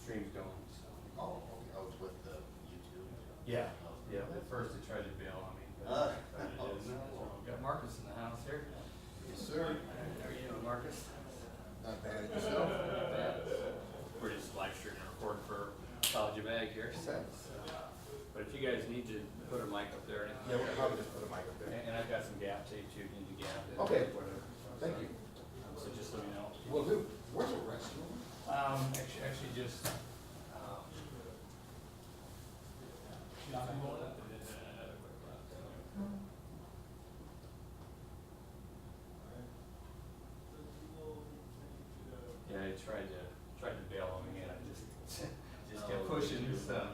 stream's going, so. Oh, okay, I was with the YouTube. Yeah, yeah, at first I tried to bail on me, but it is. Got Marcus in the house here. Yes, sir. How are you doing, Marcus? Not bad yourself. Not bad. We're just live streaming and recording for College of Ag here. So, but if you guys need to put a mic up there. Yeah, we'll probably just put a mic up there. And I've got some gap tape too, if you need to gap it. Okay. Whatever. Thank you. So just let me know. Will do. Where's the restroom? Actually just, yeah, I tried to bail on me and I just kept pushing and stuff.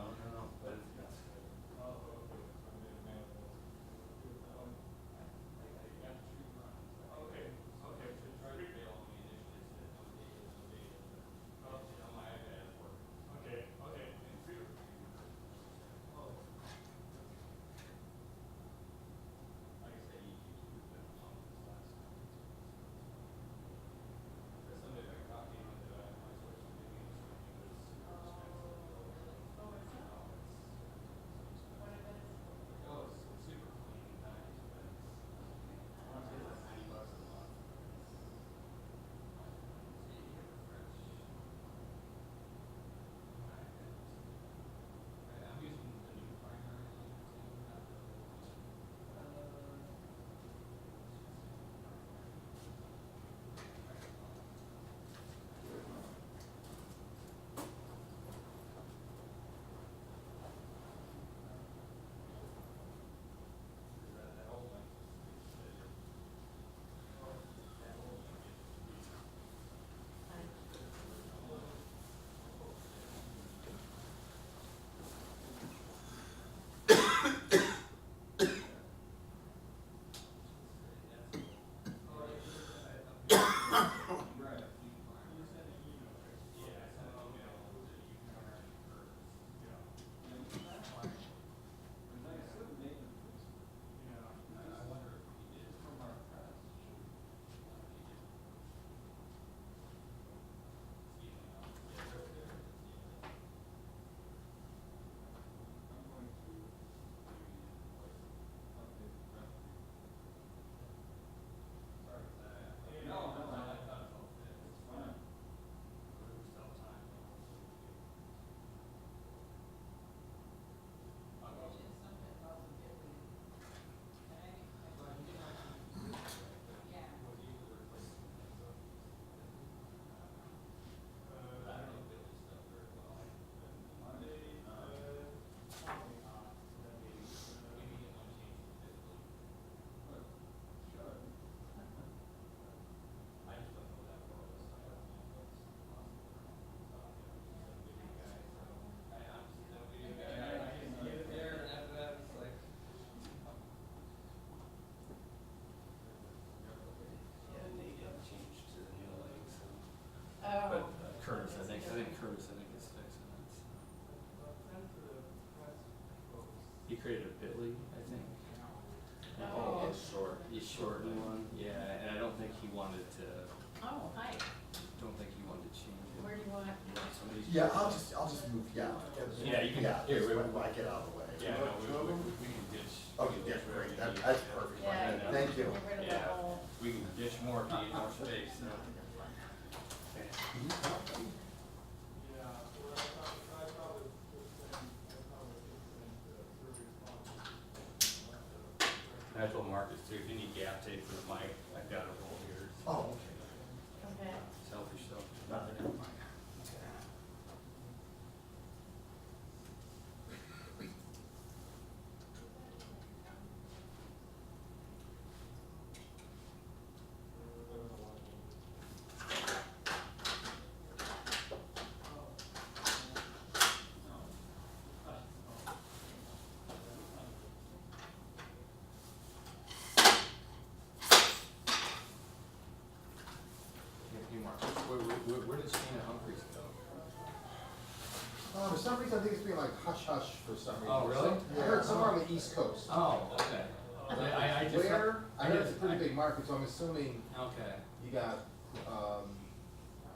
But but Curtis, I think Curtis is fixing it. So. He created a Bitly, I think. Oh, it's short. He shortened one, yeah, and I don't think he wanted to. Oh, hi. Don't think he wanted to change it. Where do you want? Somebody's Yeah, I'll just move, yeah. Yeah, you can. Yeah, Here, when I get out of the way. Yeah, no, we can ditch. Okay, yeah, great, that's perfect. Yeah. Thank you. Get rid of the Yeah, whole. we can ditch more if you need more space. So. And I told Marcus too, if you need gap tape for the mic, I've got a roll here. Oh, okay. Okay. Selfish stuff. Where does Shana Humphreys go? For some reason, I think it's being like hush hush for some reason. Oh, really? I heard somewhere on the East Coast. Oh, okay. I just. Where? I know it's a pretty big market, so I'm assuming Okay. you got,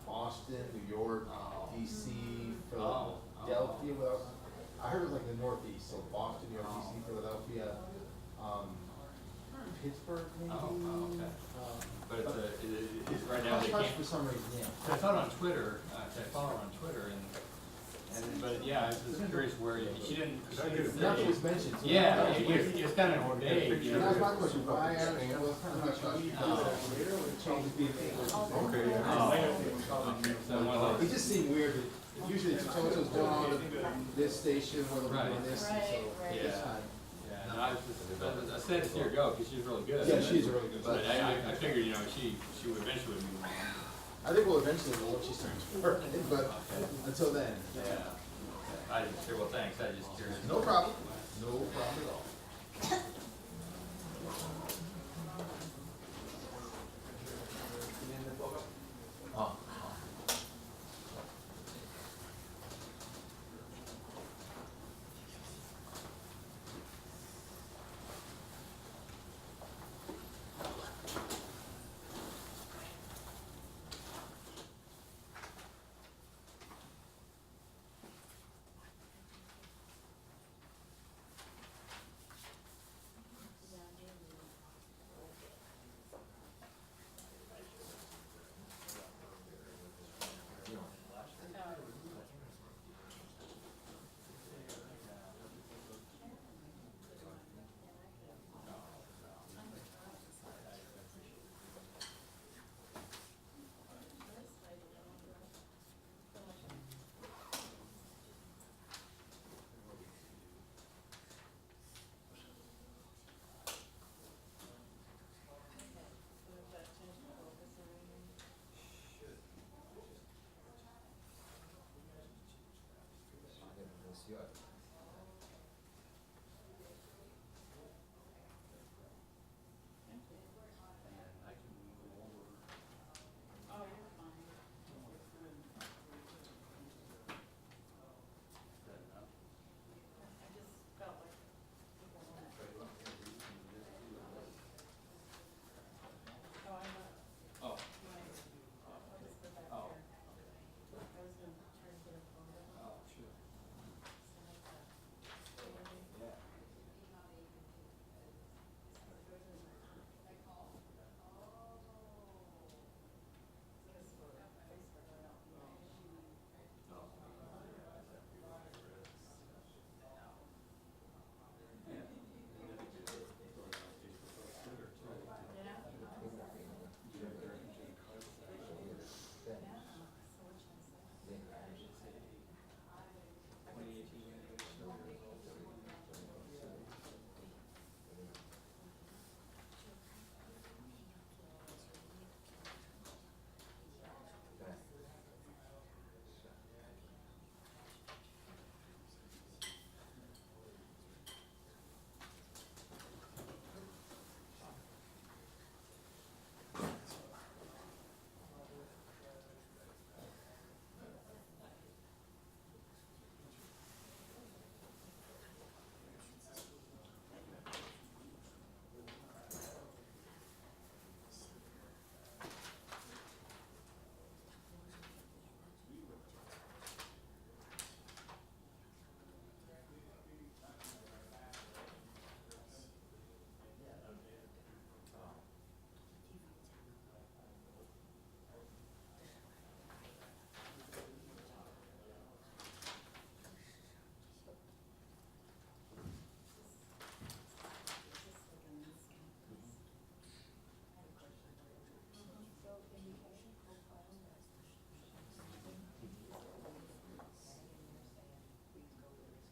Boston, New York, Oh. DC, Oh. Philadelphia. Well, I heard it was like the Northeast, so Boston, New York, DC, Philadelphia, Pittsburgh, maybe. Okay. But it's right now Hush they Hush can't. for some reason, yeah. So I saw it on Twitter, I follow her on Twitter, but yeah, I was just curious where, she didn't say. Nothing was mentioned. So Yeah, it's kind of vague, you That was know. my question, why well, Hush Hush? Changes being made. Okay, Oh, okay, so one of It those, just seemed weird that usually it's so-and-so's going on to this station, or they're doing Right. this, and Right, so right. this Yeah. time. yeah, no, I was just, I said to see her go, because she's really good. Yeah, she's a really good But player. I figured, you know, she would eventually would move on. I think we'll eventually know what she starts working, but until then, Yeah. I didn't say, well, thanks, I just curious. no problem. No problem at all. Oh. I can go over. Oh, you're fine. Is that enough? I just felt like people wanted. Oh, I'm not. Oh. I'll just put that Oh. here. I was gonna try to get a photo. Oh, sure. So like that. Yeah. Because for Facebook, I don't know. Yeah. Yeah. So which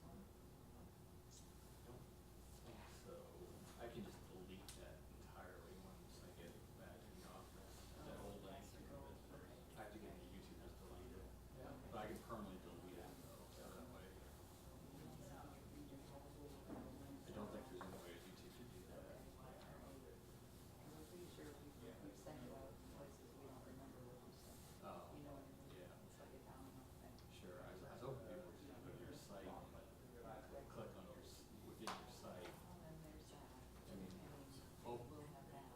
one's that? So I can just delete that entirely once I get back in the office. That old link, I have to get into YouTube just to delete it. But I can permanently delete it though, so that way. I don't think there's any way YouTube could do that. I'm pretty sure we send it out voices, we don't remember what we sent. Oh, You know what I mean? yeah, It's like a download thing. sure. I was hoping people would just go to your site and click on your, within your site. And then there's that. I mean, We'll hope- have that.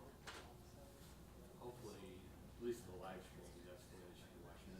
So hopefully, at least the live stream, that's the way they should be watching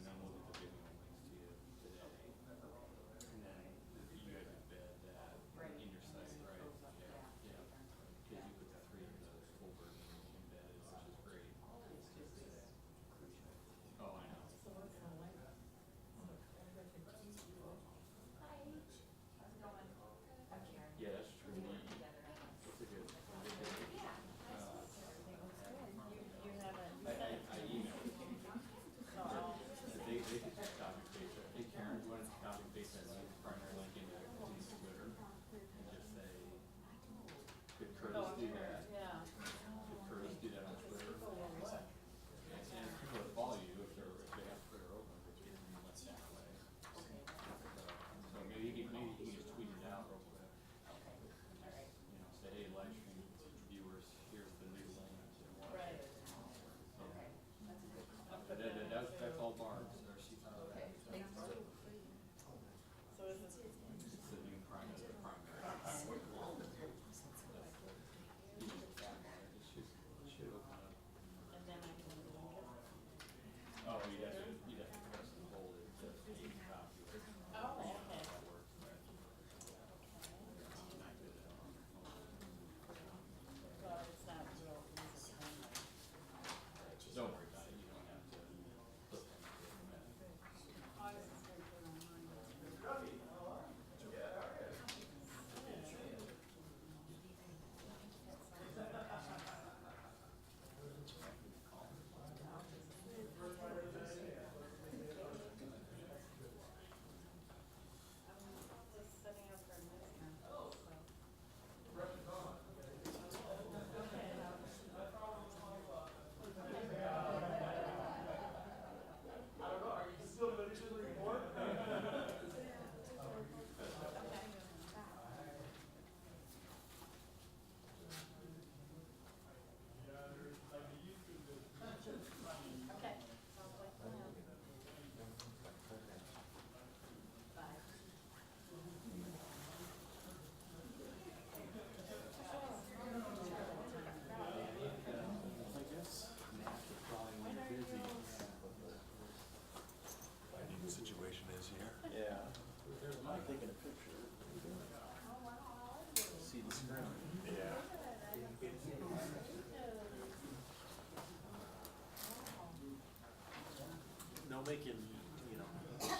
making,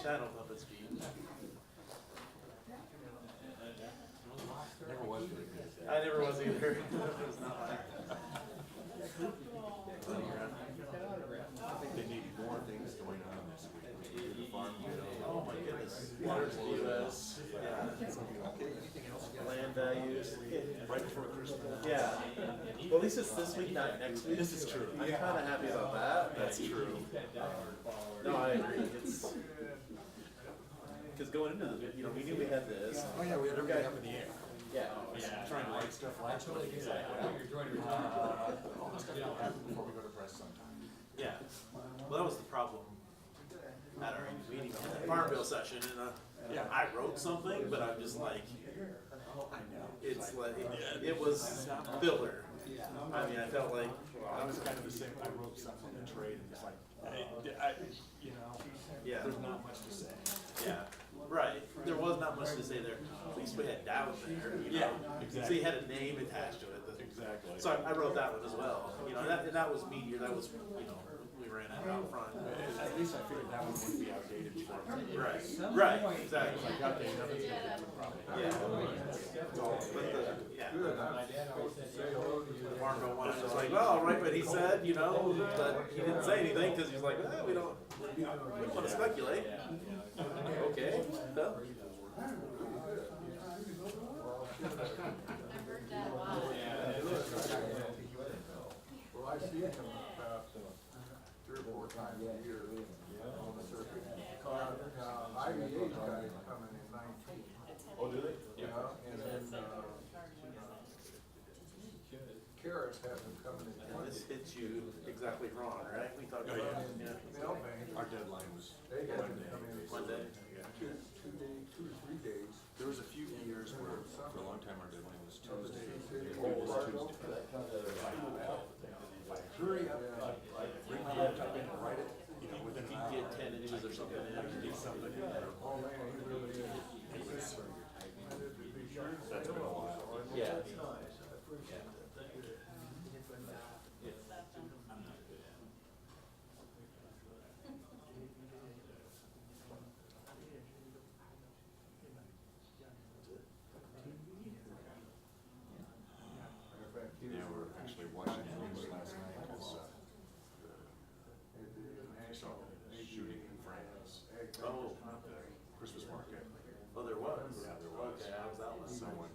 shadow puppets be. Never was very good. I never was either. It was not my. I think they need more things going on this week. The farm bill. Oh my goodness. Water to the US. Yeah. Okay, anything else? Land values. Right before Christmas. Yeah. Well, at least it's this week, not next week. This is true. I'm kind of happy about that. That's true. No, I agree. It's because going into the, we knew we had this. Oh yeah, we had everything up in the air. Yeah. Trying to write stuff last week. It's like, well, all this stuff will happen before we go to press sometime. Yeah. Well, that was the problem at our meeting, farm bill session, and Yeah. I wrote something, but I'm just like, I know. it's like, it was filler. I mean, I felt like, I was kind of the same. I wrote something in trade and it's like, yeah, there's not much to say. yeah, right. There was not much to say there. At least we had Dow there, Yeah, So exactly. you had a name attached to it. Exactly. So I wrote that one as well. And that was meteor. That was, we ran out front. At least I figured that one wouldn't be outdated before. Right, right, exactly. Like, okay, nothing's gonna be a problem. Yeah. But the farm bill one was just like, well, I'll write what he said, but he didn't say anything because he's like, we don't want to speculate. Okay. Well. Well, I see him about 3 or 4 times a year on the circuit. IBA's got him coming in 19. Oh, do they? Yeah, and then, Carrot has him coming in And 20. this hits you exactly wrong, right? We talked Oh, about yeah. Melbank, Our deadline was they got him Monday. coming in Monday. 2 to 3 days. There was a few years where, for a long time, our deadline was Tuesday. Hurry up, bring my laptop in and write it, within an hour. Get 10 inches or something in. Get something in there. Oh, man, he really is. That's been a while. Yeah. Yeah, we were actually watching the news last night, because, saw a shooting in France. Oh. At the Christmas market. Oh, there was? Yeah, there was. Okay, I was out last night. Someone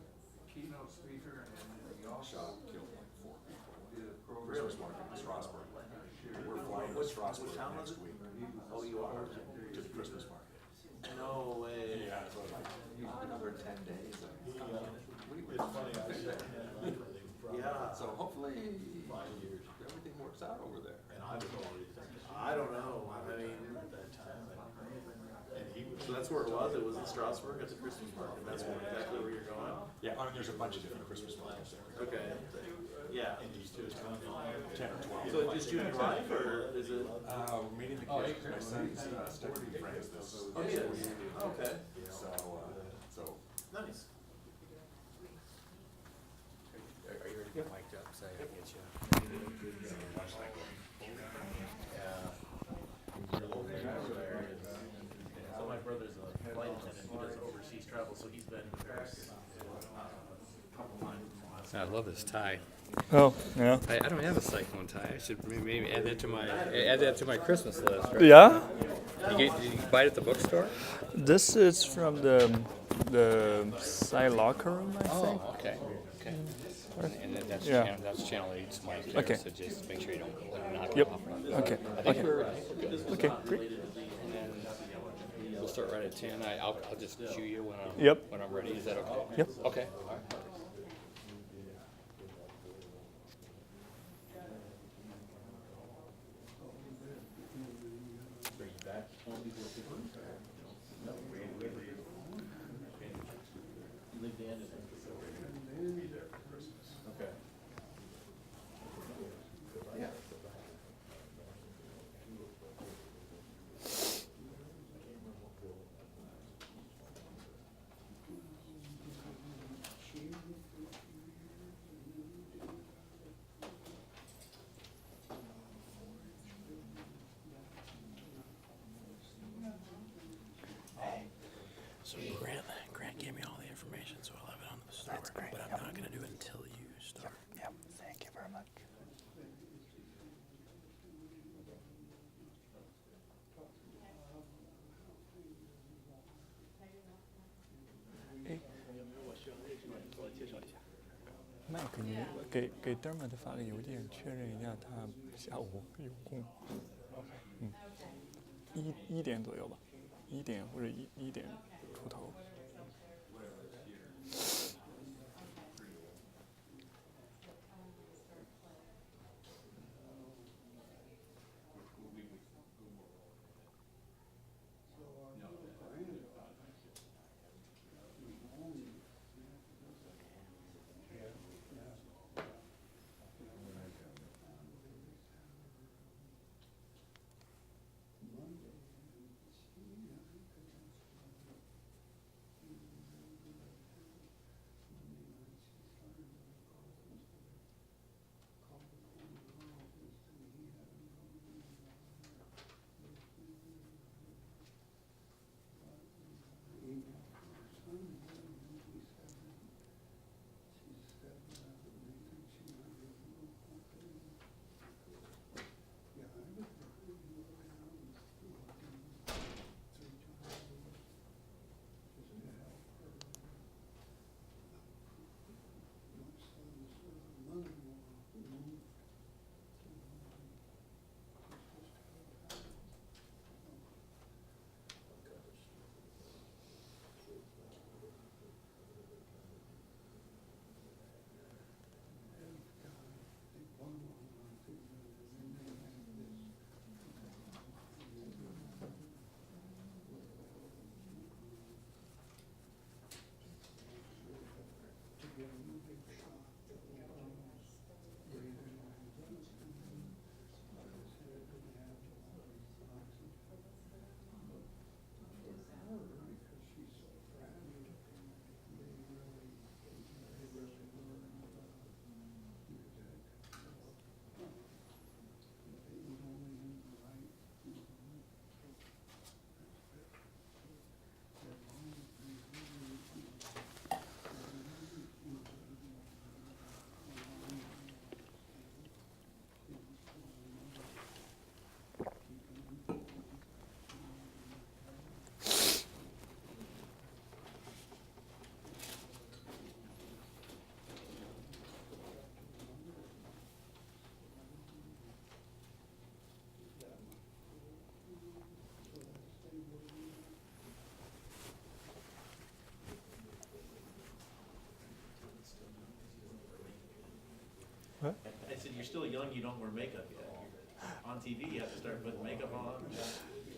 Keynote speaker and he shot, killed like 4 people. did a program. Christmas market in Strasbourg. We're flying to Strasbourg town was next it? week. Oh, you are? To the Christmas market. No way. Yeah, so like, another 10 days. It's funny. Yeah. So hopefully, everything works out over there. I don't know. I mean, so that's where it was. It was in Strasbourg at the Christmas market. That's exactly where you're going. Yeah, there's a bunch of different Christmas markets there. Okay. Yeah. 10 or 12. So just you and your wife, or is it? We're meeting the kids. My son's studying friends this Oh, he is. week. Okay. So Nice. Are you ready to get mic'd up so I can get you? So my brother's a flight attendant who does overseas travel, so he's been to Paris a couple times. I love this tie. Oh, yeah. I don't have a cyclone tie. I should maybe add that to my Christmas list. Right? Yeah? Did you buy it at the bookstore? This is from the side locker room, I think. Oh, okay. Okay. And that's Yeah. channel 8's mic. Okay. So just make sure you don't let it knock Yep. it off. Okay. I think Okay. we're good. Okay, great. And then we'll start right at 10. I'll just cue you Yep. when I'm ready. Is that okay? Yep. Okay. All right. Bring it back. Leave the end of it. Okay. 给 Dermot 发个邮件，确认一下他下午有空。一点左右吧，1点或者1点出头。What? I said, you're still young, you don't wear makeup yet. On TV, you have to start putting makeup on.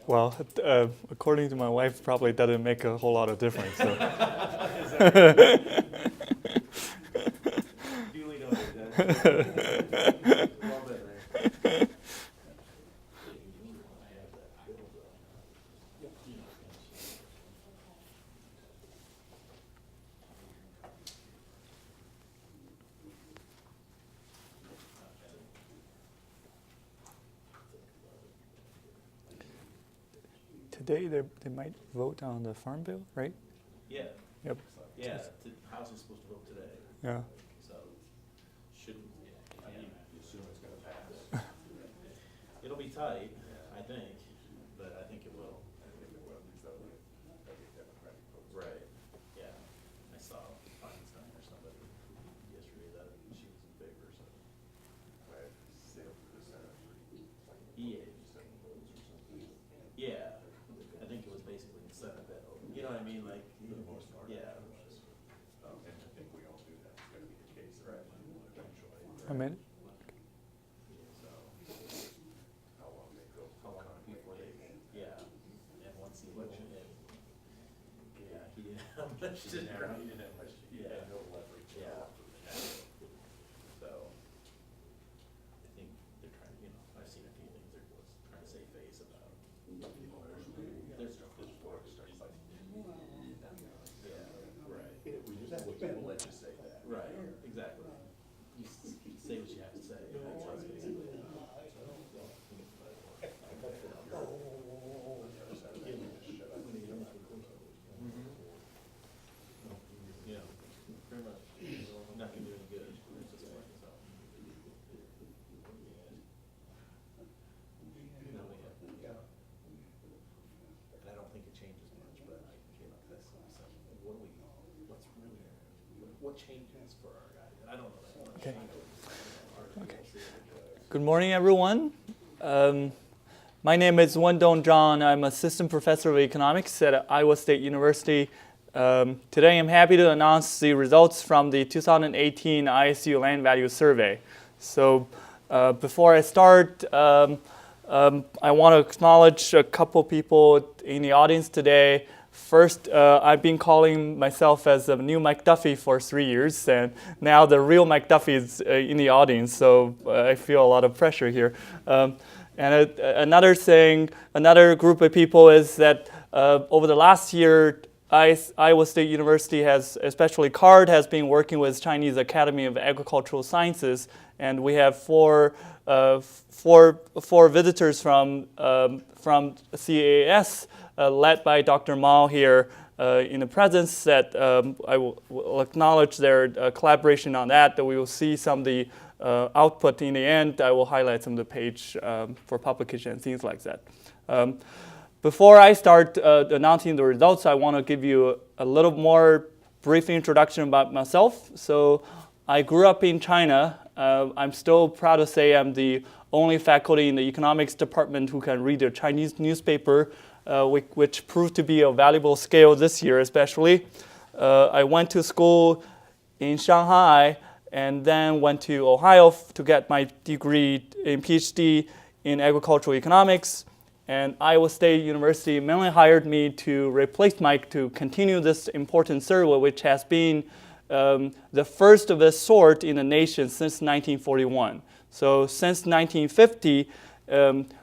Well, according to my wife, probably doesn't make a whole lot of difference. So. Duly noted. Well done there. Today they might vote on the farm bill, right? Yeah. Yep. Yeah, the House is supposed to vote today, Yeah. so shouldn't, I mean, you assume it's gonna pass. It'll be tight, I think, but I think it will. Right, yeah. I saw Feinstein or somebody yesterday that she was in favor, so. Yeah, I think it was basically the Senate bill, you know what I mean, like, yeah. I mean, So, how long before they, yeah, and once the election hit, yeah, he didn't have much to do. Yeah. Yeah. So, I think they're trying, you know, I've seen a few things they're trying to save face about. There's yeah, right. We just will let you say that. Right, exactly. You say what you have to say. That's basically it. Yeah, pretty much. Not gonna do any good. It's just like, so. No, we have, and I don't think it changes much, but I came up with this, so what changes for our guys? I don't know that much. okay. Good morning, everyone. My name is Wendong Zhang. I'm assistant professor of economics at Iowa State University. Today, I'm happy to announce the results from the 2018 ISU Land Value Survey. So, before I start, I want to acknowledge a couple people in the audience today. First, I've been calling myself as a new Mike Duffy for 3 years, and now the real Mike Duffy is in the audience, so I feel a lot of pressure here. And another group of people is that over the last year, Iowa State University has, especially CARD, has been working with Chinese Academy of Agricultural Sciences, and we have four visitors from CAS, led by Dr. Mao here in the presence, that I will acknowledge their collaboration on that we will see some of the output in the end. I will highlight some of the page for publication and things like that. Before I start announcing the results, I want to give you a little more brief introduction about myself. So I grew up in China. I'm still proud to say I'm the only faculty in the economics department who can read a Chinese newspaper, which proved to be a valuable skill this year especially. I went to school in Shanghai and then went to Ohio to get my degree in PhD in agricultural economics. And Iowa State University mainly hired me to replace Mike to continue this important survey, which has been the first of its sort in the nation since 1941. So since 1950,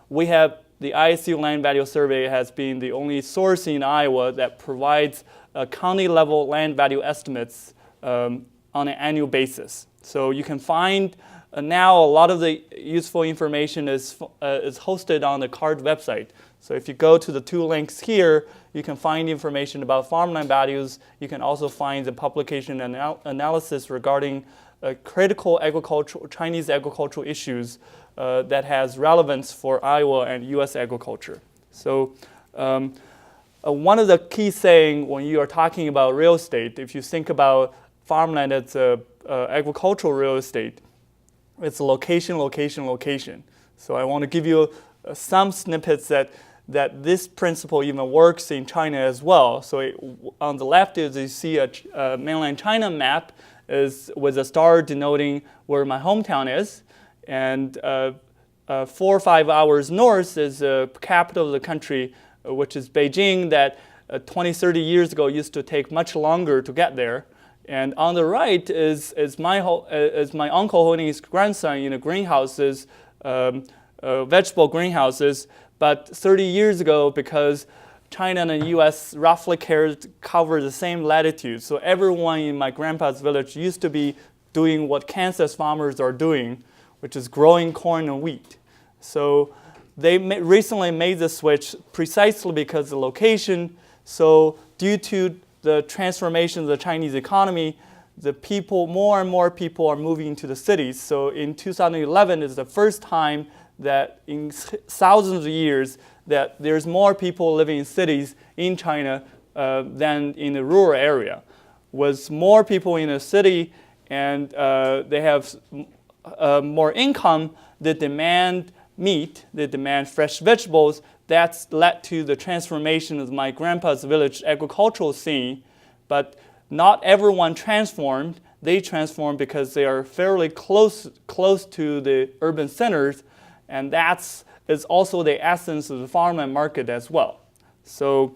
we have the ISU Land Value Survey has been the only source in Iowa that provides county-level land value estimates on an annual basis. So you can find now a lot of the useful information is hosted on the CARD website. So if you go to the two links here, you can find information about farmland values. You can also find the publication analysis regarding critical Chinese agricultural issues that has relevance for Iowa and U.S. agriculture. So one of the key saying when you are talking about real estate, if you think about farmland as agricultural real estate, it's location, location, location. So I want to give you some snippets that this principle even works in China as well. So on the left is you see a mainland China map with a star denoting where my hometown is. And 4 or 5 hours north is the capital of the country, which is Beijing, that 20, 30 years ago used to take much longer to get there. And on the right is my uncle holding his grandson in the greenhouses, vegetable greenhouses. But 30 years ago, because China and the U.S. roughly cover the same latitude, so everyone in my grandpa's village used to be doing what Kansas farmers are doing, which is growing corn and wheat. So they recently made the switch precisely because of the location. So due to the transformation of the Chinese economy, more and more people are moving to the cities. So in 2011 is the first time that in thousands of years that there's more people living in cities in China than in the rural area. With more people in a city and they have more income, they demand meat, they demand fresh vegetables. That's led to the transformation of my grandpa's village agricultural scene. But not everyone transformed. They transformed because they are fairly close to the urban centers, and that's is also the essence of the farmland market as well. So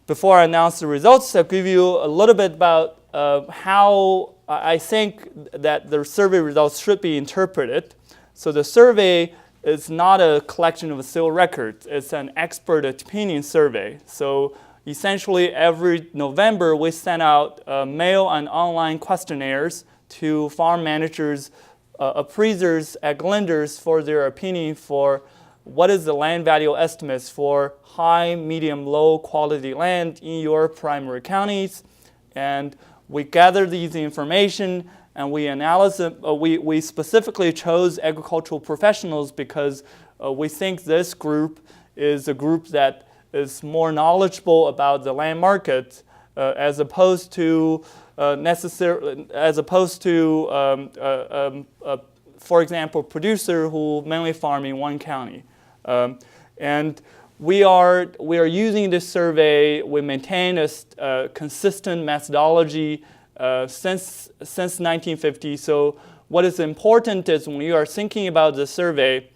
before I announce the results, I'll give you a little bit about how I think that the survey results should be interpreted. So the survey is not a collection of civil records. It's an expert opinion survey. So essentially, every November, we send out mail and online questionnaires to farm managers, appraisers, ag lenders for their opinion for what is the land value estimates for high, medium, low quality land in your primary counties. And we gather these information and we analyze it. We specifically chose agricultural professionals because we think this group is a group that is more knowledgeable about the land market as opposed to for example, producer who mainly farm in one county. And we are using this survey. We maintain a consistent methodology since 1950. So what is important is when you are thinking about the survey,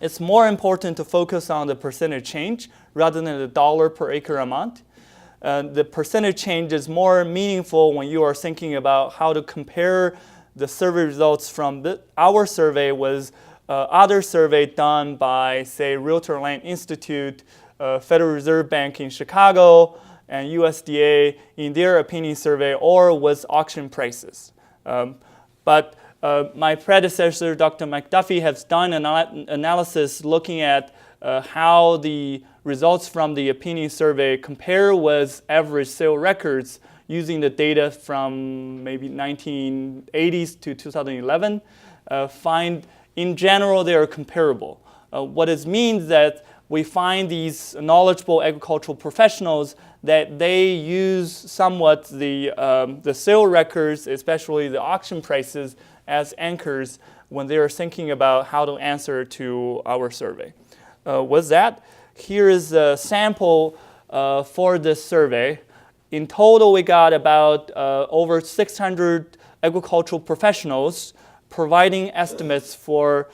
it's more important to focus on the percentage change rather than the dollar per acre amount. The percentage change is more meaningful when you are thinking about how to compare the survey results from our survey with other survey done by, say, Realtor Land Institute, Federal Reserve Bank in Chicago, and USDA in their opinion survey, or with auction prices. But my predecessor, Dr. McDuffie, has done an analysis looking at how the results from the opinion survey compare with average sale records using the data from maybe 1980s to 2011. Find in general they are comparable. What it means that we find these knowledgeable agricultural professionals that they use somewhat the sale records, especially the auction prices, as anchors when they are thinking about how to answer to our survey. With that, here is a sample for this survey. In total, we got about over 600 agricultural professionals providing estimates for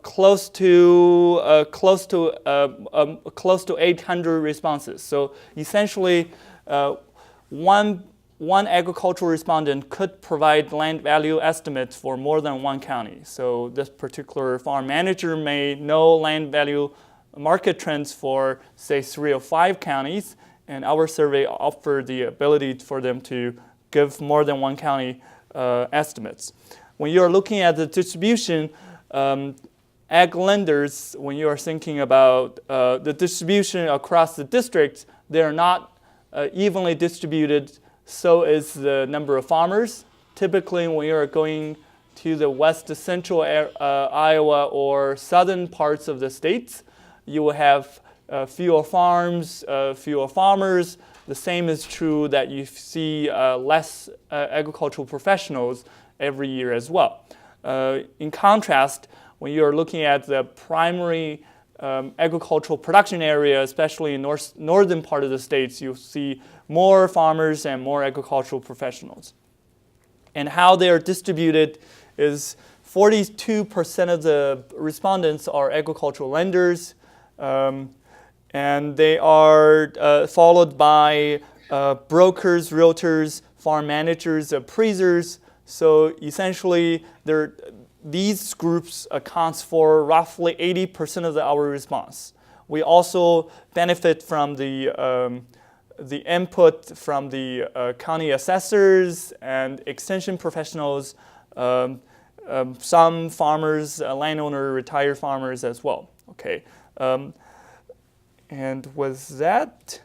close to 800 responses. So essentially, one agricultural respondent could provide land value estimates for more than one county. So this particular farm manager may know land value market trends for, say, 3 or 5 counties, and our survey offered the ability for them to give more than one county estimates. When you're looking at the distribution, ag lenders, when you are thinking about the distribution across the districts, they are not evenly distributed. So is the number of farmers. Typically, when you are going to the west to central Iowa or southern parts of the states, you will have fewer farms, fewer farmers. The same is true that you see less agricultural professionals every year as well. In contrast, when you're looking at the primary agricultural production area, especially in northern part of the states, you see more farmers and more agricultural professionals. And how they are distributed is 42% of the respondents are agricultural lenders, and they are followed by brokers, realtors, farm managers, appraisers. So essentially, these groups accounts for roughly 80% of our response. We also benefit from the input from the county assessors and extension professionals, some farmers, landowner, retired farmers as well. Okay, and with that,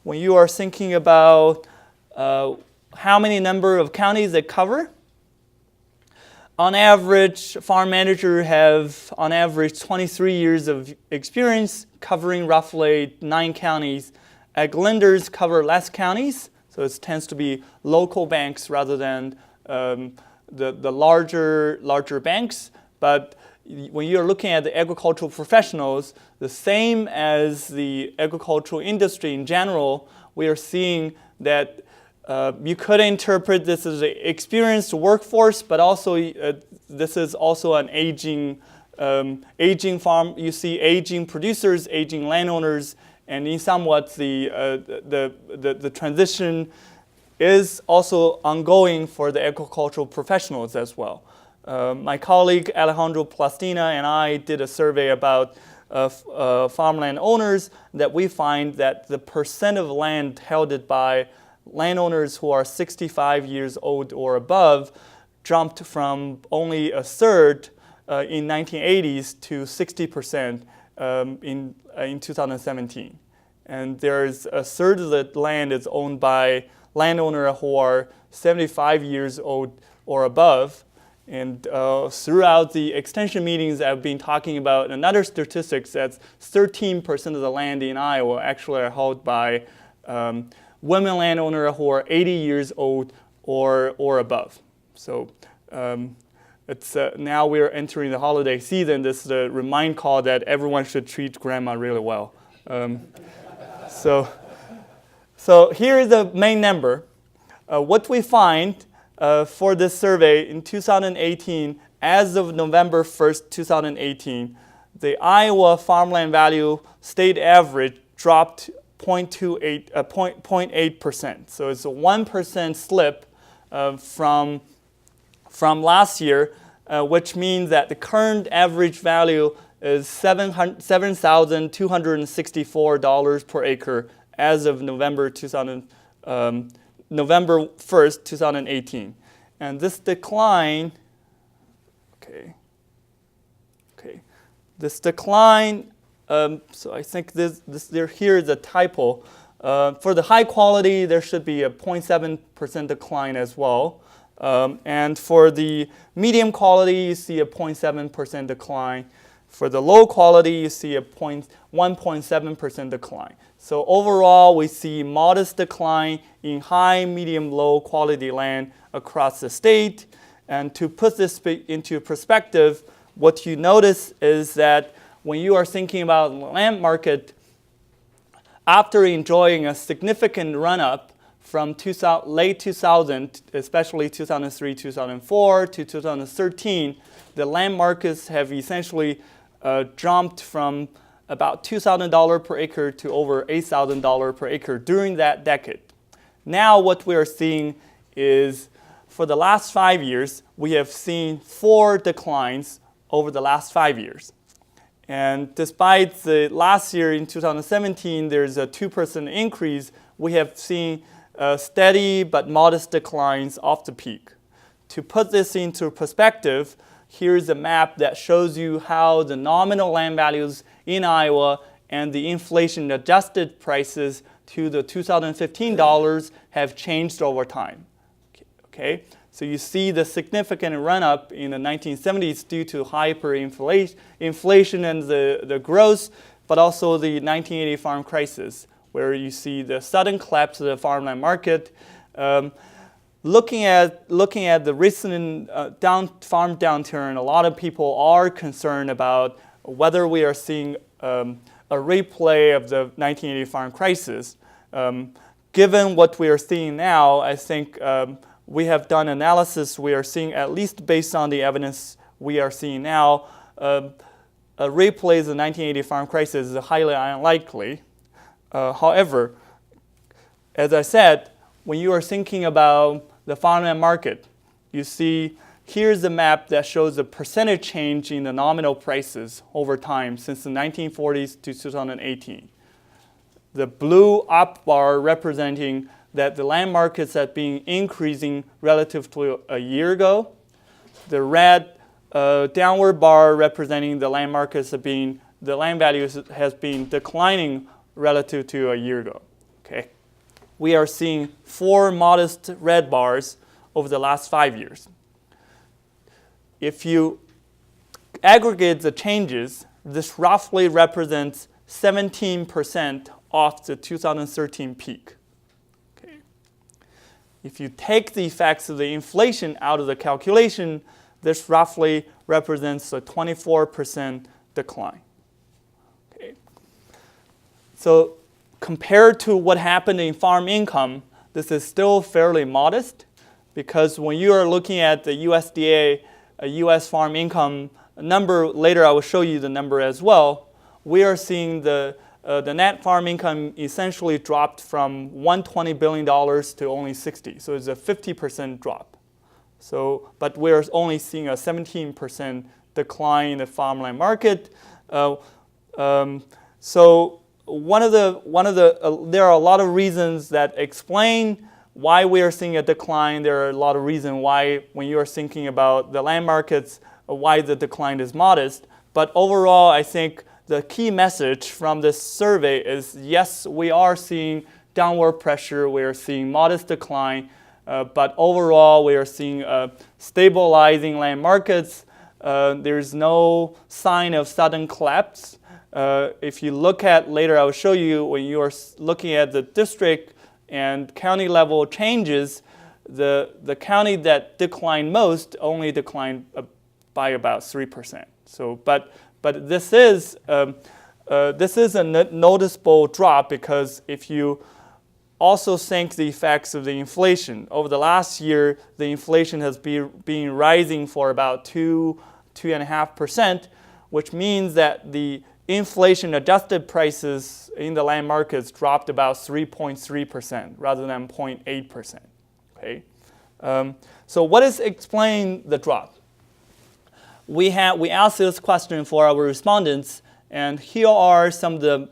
when you are thinking about how many number of counties they cover, on average, farm managers have on average 23 years of experience covering roughly 9 counties. Ag lenders cover less counties, so it tends to be local banks rather than the larger banks. But when you're looking at the agricultural professionals, the same as the agricultural industry in general, we are seeing that you could interpret this as an experienced workforce, but also this is also an aging farm. You see aging producers, aging landowners, and in somewhat the transition is also ongoing for the agricultural professionals as well. My colleague Alejandro Plastina and I did a survey about farmland owners that we find that the percent of land held by landowners who are 65 years old or above jumped from only a third in 1980s to 60% in 2017. And there's a third of the land is owned by landowners who are 75 years old or above. And throughout the extension meetings, I've been talking about another statistics that's 13% of the land in Iowa actually are held by women landowners who are 80 years old or above. So It's now we're entering the holiday season. This is a remind call that everyone should treat grandma really well. So here is the main number. What we find for this survey in 2018, as of November 1st, 2018, the Iowa farmland value state average dropped 0.8%. So it's a 1% slip from last year, which means that the current average value is $7,264 per acre as of November 1st, 2018. And this decline, this decline, so I think here is a typo. For the high quality, there should be a 0.7% decline as well. And for the medium quality, you see a 0.7% decline. For the low quality, you see a 1.7% decline. So overall, we see modest decline in high, medium, low quality land across the state. And to put this into perspective, what you notice is that when you are thinking about the land market, after enjoying a significant run-up from late 2000, especially 2003, 2004 to 2013, the land markets have essentially jumped from about $2,000 per acre to over $8,000 per acre during that decade. Now what we are seeing is, for the last 5 years, we have seen 4 declines over the last 5 years. And despite the last year in 2017, there's a 2% increase, we have seen steady but modest declines off the peak. To put this into perspective, here's a map that shows you how the nominal land values in Iowa and the inflation-adjusted prices to the 2015 dollars have changed over time. Okay? So you see the significant run-up in the 1970s due to hyperinflation and the growth, but also the 1980 farm crisis, where you see the sudden collapse of the farmland market. Looking at the recent farm downturn, a lot of people are concerned about whether we are seeing a replay of the 1980 farm crisis. Given what we are seeing now, I think we have done analysis. We are seeing, at least based on the evidence we are seeing now, a replay of the 1980 farm crisis is highly unlikely. However, as I said, when you are thinking about the farmland market, you see here's a map that shows the percentage change in the nominal prices over time since the 1940s to 2018. The blue up bar representing that the land markets have been increasing relative to a year ago. The red downward bar representing the land markets have been, the land values has been declining relative to a year ago. Okay. We are seeing 4 modest red bars over the last 5 years. If you aggregate the changes, this roughly represents 17% off the 2013 peak. Okay. If you take the effects of the inflation out of the calculation, this roughly represents a 24% decline. Okay. So compared to what happened in farm income, this is still fairly modest, because when you are looking at the USDA, U.S. farm income number, later I will show you the number as well, we are seeing the net farm income essentially dropped from $120 billion to only 60. So it's a 50% drop. So, but we're only seeing a 17% decline in the farmland market. So there are a lot of reasons that explain why we are seeing a decline. There are a lot of reasons why, when you are thinking about the land markets, why the decline is modest. But overall, I think the key message from this survey is, yes, we are seeing downward pressure. We are seeing modest decline. But overall, we are seeing stabilizing land markets. There's no sign of sudden collapse. If you look at, later I will show you, when you are looking at the district and county level changes, the county that declined most only declined by about 3%. So, but this is a noticeable drop, because if you also think the effects of the inflation over the last year, the inflation has been rising for about 2.5%, which means that the inflation-adjusted prices in the land markets dropped about 3.3% rather than 0.8%. Okay, so what is explaining the drop? We asked this question for our respondents, and here are some of the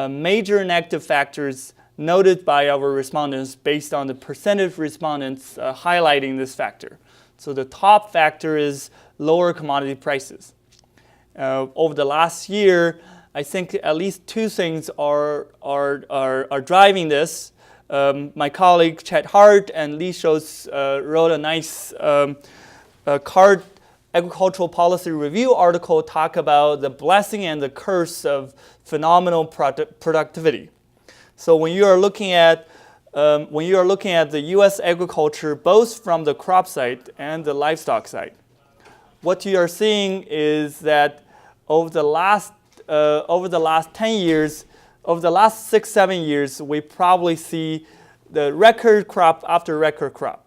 major negative factors noted by our respondents based on the percentage respondents highlighting this factor. So the top factor is lower commodity prices. Over the last year, I think at least two things are driving this. My colleague Chad Hart and Lee Schultz wrote a nice CARD agricultural policy review article talk about the blessing and the curse of phenomenal productivity. So when you are looking at the U.S. agriculture, both from the crop side and the livestock side, what you are seeing is that over the last 10 years, over the last 6-7 years, we probably see the record crop after record crop.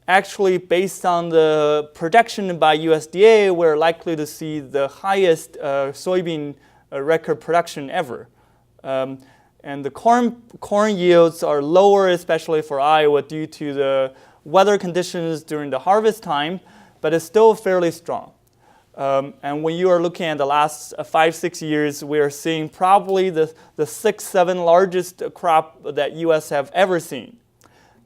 Actually, based on the projection by USDA, we're likely to see the highest soybean record production ever. And the corn yields are lower, especially for Iowa, due to the weather conditions during the harvest time, but it's still fairly strong. And when you are looking at the last 5-6 years, we are seeing probably the 6-7 largest crop that U.S. have ever seen.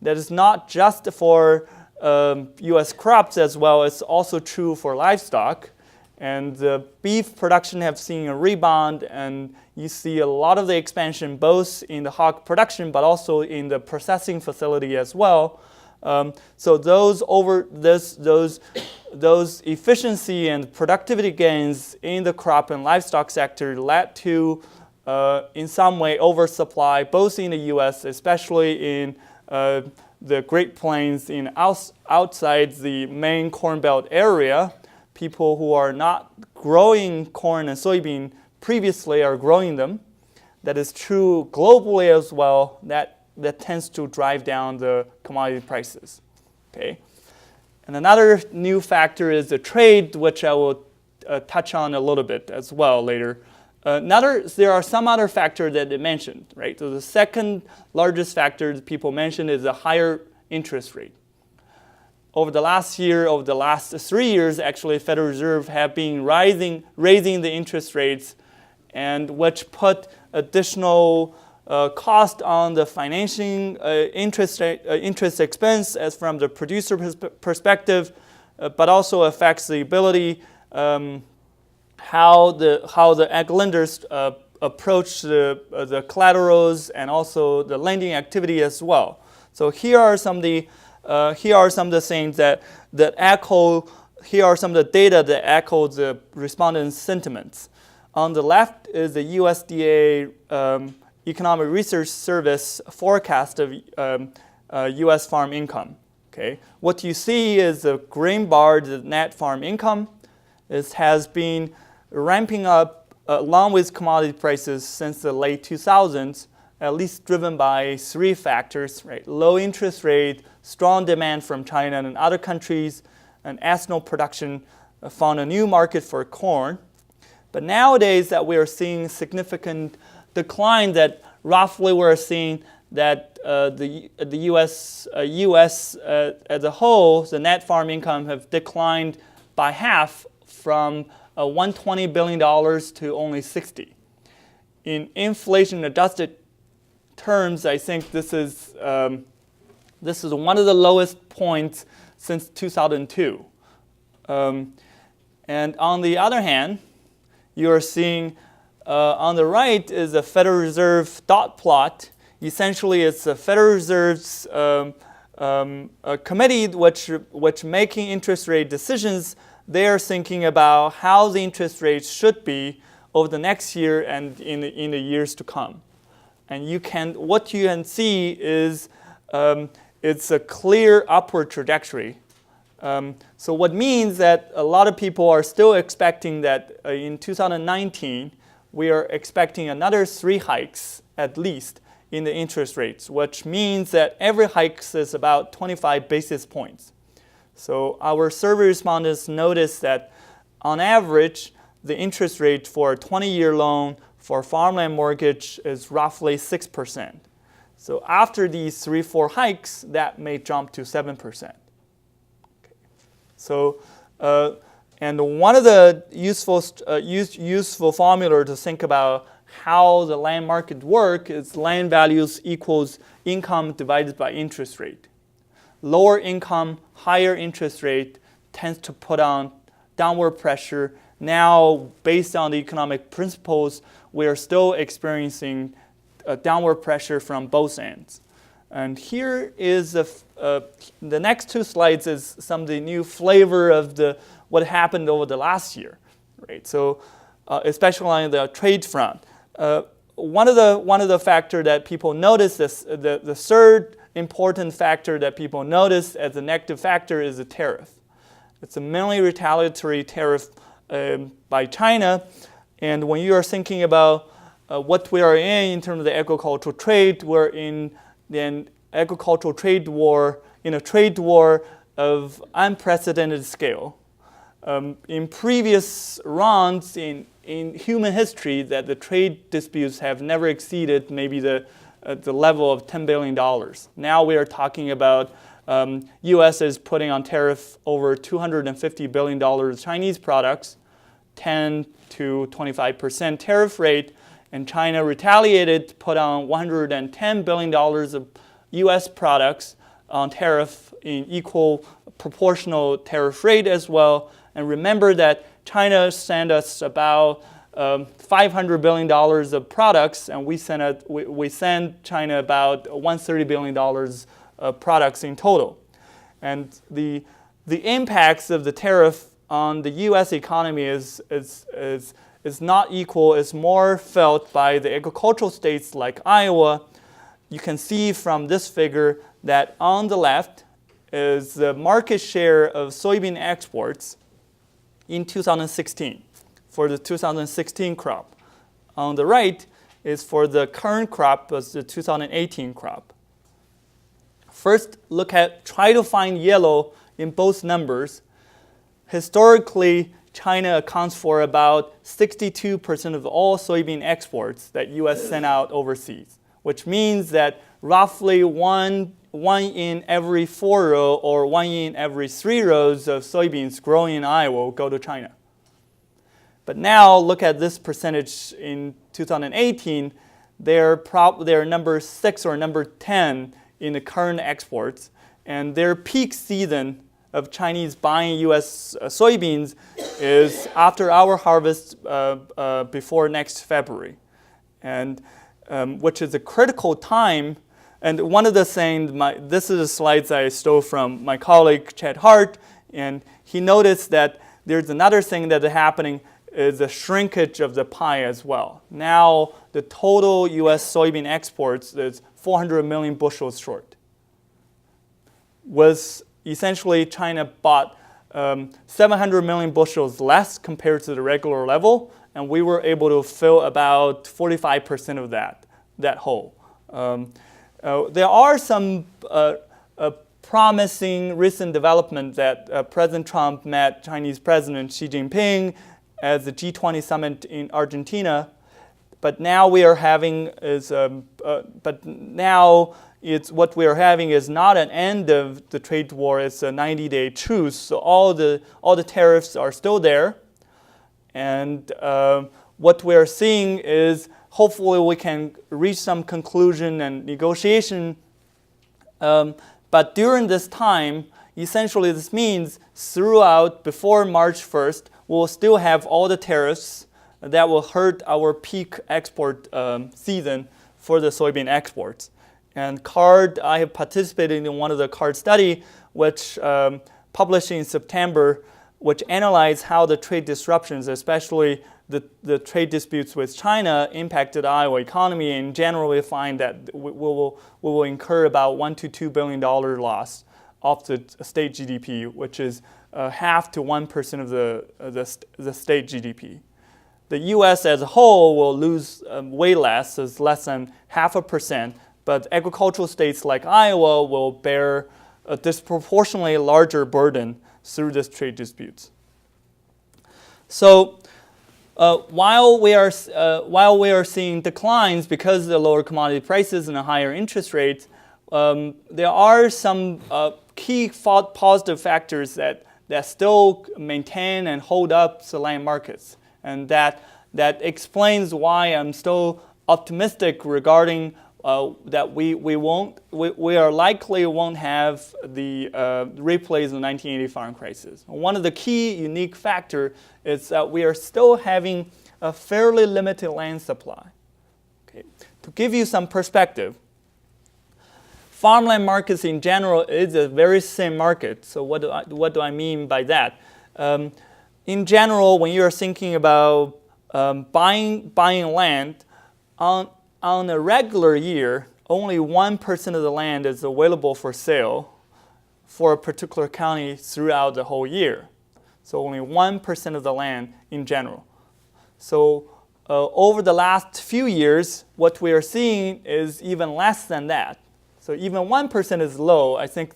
That is not just for U.S. crops as well, it's also true for livestock. And the beef production have seen a rebound, and you see a lot of the expansion both in the hog production but also in the processing facility as well. So those efficiency and productivity gains in the crop and livestock sector led to, in some way, oversupply both in the U.S., especially in the Great Plains, in outside the main Corn Belt area. People who are not growing corn and soybean previously are growing them. That is true globally as well. That tends to drive down the commodity prices. Okay, and another new factor is the trade, which I will touch on a little bit as well later. There are some other factors that they mentioned, right? So the second largest factor that people mentioned is the higher interest rate. Over the last 3 years, actually, Federal Reserve have been raising the interest rates, and which put additional cost on the financing interest expense as from the producer perspective, but also affects the ability how the ag lenders approach the collaterals and also the lending activity as well. So here are some of the things that echo. Here are some of the data that echo the respondents' sentiments. On the left is the USDA Economic Research Service forecast of U.S. farm income. Okay, what you see is the green bar, the net farm income. It has been ramping up along with commodity prices since the late 2000s, at least driven by 3 factors, right? Low interest rate, strong demand from China and other countries, and ethanol production found a new market for corn. But nowadays that we are seeing significant decline, that roughly we're seeing that the U.S. As a whole, the net farm income have declined by half from $120 billion to only $60. In inflation-adjusted terms, I think this is one of the lowest points since 2002. And on the other hand, you are seeing on the right is a Federal Reserve dot plot. Essentially, it's the Federal Reserve's committee which making interest rate decisions. They are thinking about how the interest rates should be over the next year and in the years to come. And what you can see is it's a clear upward trajectory. So what means that a lot of people are still expecting that in 2019, we are expecting another 3 hikes at least in the interest rates, which means that every hike is about 25 basis points. So our survey respondents noticed that on average, the interest rate for a 20-year loan for farmland mortgage is roughly 6%. So after these 3-4 hikes, that may jump to 7%. Okay. So, and one of the useful formula to think about how the land market work is land values equals income divided by interest rate. Lower income, higher interest rate tends to put on downward pressure. Now, based on the economic principles, we are still experiencing downward pressure from both ends. And here is the next 2 slides is some of the new flavor of what happened over the last year, right? So, especially on the trade front, one of the factor that people notice is the third important factor that people notice as a negative factor is the tariff. It's a mainly retaliatory tariff by China, and when you are thinking about what we are in terms of the agricultural trade, we're in an agricultural trade war, in a trade war of unprecedented scale. In previous rounds in human history, that the trade disputes have never exceeded maybe the level of $10 billion. Now we are talking about U.S. is putting on tariff over $250 billion Chinese products, 10 to 25% tariff rate, and China retaliated, put on $110 billion of U.S. products on tariff in equal proportional tariff rate as well. And remember that China sent us about $500 billion of products, and we sent China about $130 billion of products in total. And the impacts of the tariff on the U.S. economy is not equal. It's more felt by the agricultural states like Iowa. You can see from this figure that on the left is the market share of soybean exports in 2016 for the 2016 crop. On the right is for the current crop, was the 2018 crop. First, try to find yellow in both numbers. Historically, China accounts for about 62% of all soybean exports that U.S. sent out overseas, which means that roughly one in every 4 row or 1 in every 3 rows of soybeans growing in Iowa will go to China. But now look at this percentage in 2018. They're number 6 or number 10 in the current exports, and their peak season of Chinese buying U.S. soybeans is after our harvest before next February, and which is a critical time. And one of the things, this is the slides I stole from my colleague Chad Hart, and he noticed that there's another thing that is happening is the shrinkage of the pie as well. Now the total U.S. soybean exports is 400 million bushels short. Was essentially China bought 700 million bushels less compared to the regular level, and we were able to fill about 45% of that hole. There are some promising recent development that President Trump met Chinese President Xi Jinping at the G20 summit in Argentina, but now we are having is what we are having is not an end of the trade war. It's a 90-day truce. So all the tariffs are still there, and what we are seeing is hopefully we can reach some conclusion and negotiation. But during this time, essentially this means throughout before March 1st, we'll still have all the tariffs that will hurt our peak export season for the soybean exports. And I have participated in one of the CARD study, which published in September, which analyzed how the trade disruptions, especially the trade disputes with China, impacted Iowa economy. In general, we find that we will incur about $1 to $2 billion loss of the state GDP, which is half to 1% of the state GDP. The U.S. as a whole will lose way less, so it's less than 0.5%, but agricultural states like Iowa will bear a disproportionately larger burden through these trade disputes. So while we are seeing declines because of the lower commodity prices and the higher interest rates, there are some key positive factors that still maintain and hold up the land markets. And that explains why I'm still optimistic regarding that we are likely won't have the replays of the 1980 farm crisis. One of the key unique factor is that we are still having a fairly limited land supply. Okay. To give you some perspective, farmland markets in general is a very thin market. So what do I mean by that? In general, when you're thinking about buying land, on a regular year, only 1% of the land is available for sale for a particular county throughout the whole year. So only 1% of the land in general. So over the last few years, what we are seeing is even less than that. So even 1% is low. I think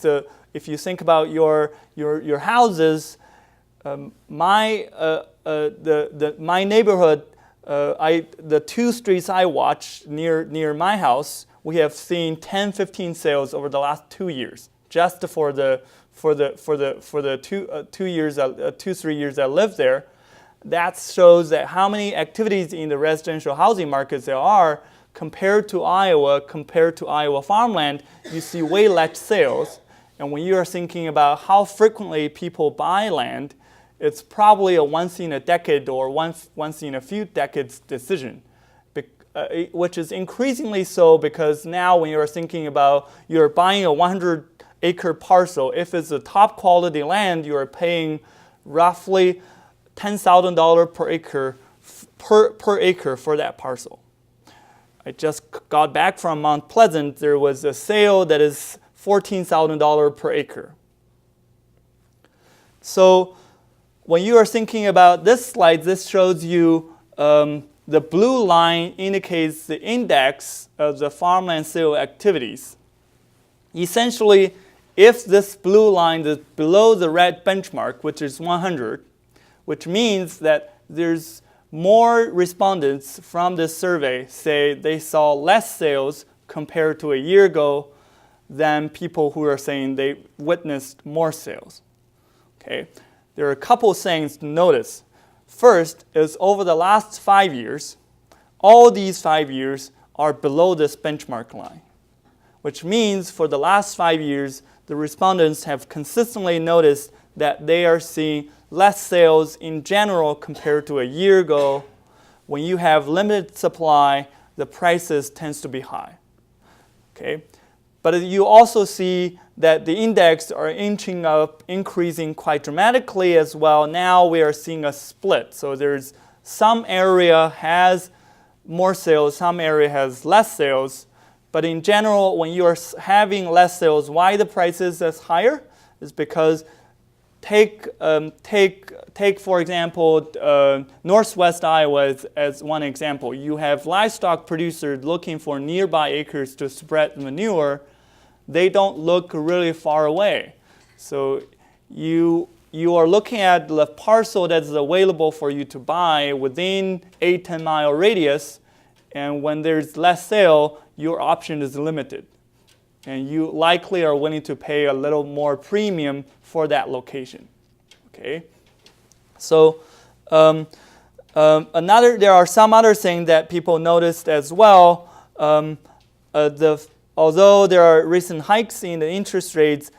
if you think about your houses, my neighborhood, the two streets I watch near my house, we have seen 10, 15 sales over the last 2 years, just for the 2-3 years I lived there. That shows that how many activities in the residential housing markets there are compared to Iowa farmland. You see way less sales. And when you are thinking about how frequently people buy land, it's probably a once in a decade or once in a few decades decision, which is increasingly so because now when you're thinking about you're buying a 100-acre parcel, if it's a top quality land, you're paying roughly $10,000 per acre per acre for that parcel. I just got back from Mount Pleasant. There was a sale that is $14,000 per acre. So when you are thinking about this slide, this shows you the blue line indicates the index of the farmland sale activities. Essentially, if this blue line is below the red benchmark, which is 100, which means that there's more respondents from this survey say they saw less sales compared to a year ago than people who are saying they witnessed more sales. Okay. There are a couple of things to notice. First is over the last 5 years, all these 5 years are below this benchmark line, which means for the last 5 years, the respondents have consistently noticed that they are seeing less sales in general compared to a year ago. When you have limited supply, the prices tends to be high. Okay? But you also see that the index are inching up, increasing quite dramatically as well. Now we are seeing a split. So there's some area has more sales, some area has less sales. But in general, when you are having less sales, why the prices is higher is because take for example, Northwest Iowa as one example. You have livestock producers looking for nearby acres to spread manure. They don't look really far away. So you are looking at the parcel that's available for you to buy within 8-10 mile radius, and when there's less sale, your option is limited. And you likely are willing to pay a little more premium for that location. Okay? So there are some other things that people noticed as well. Although there are recent hikes in the interest rates,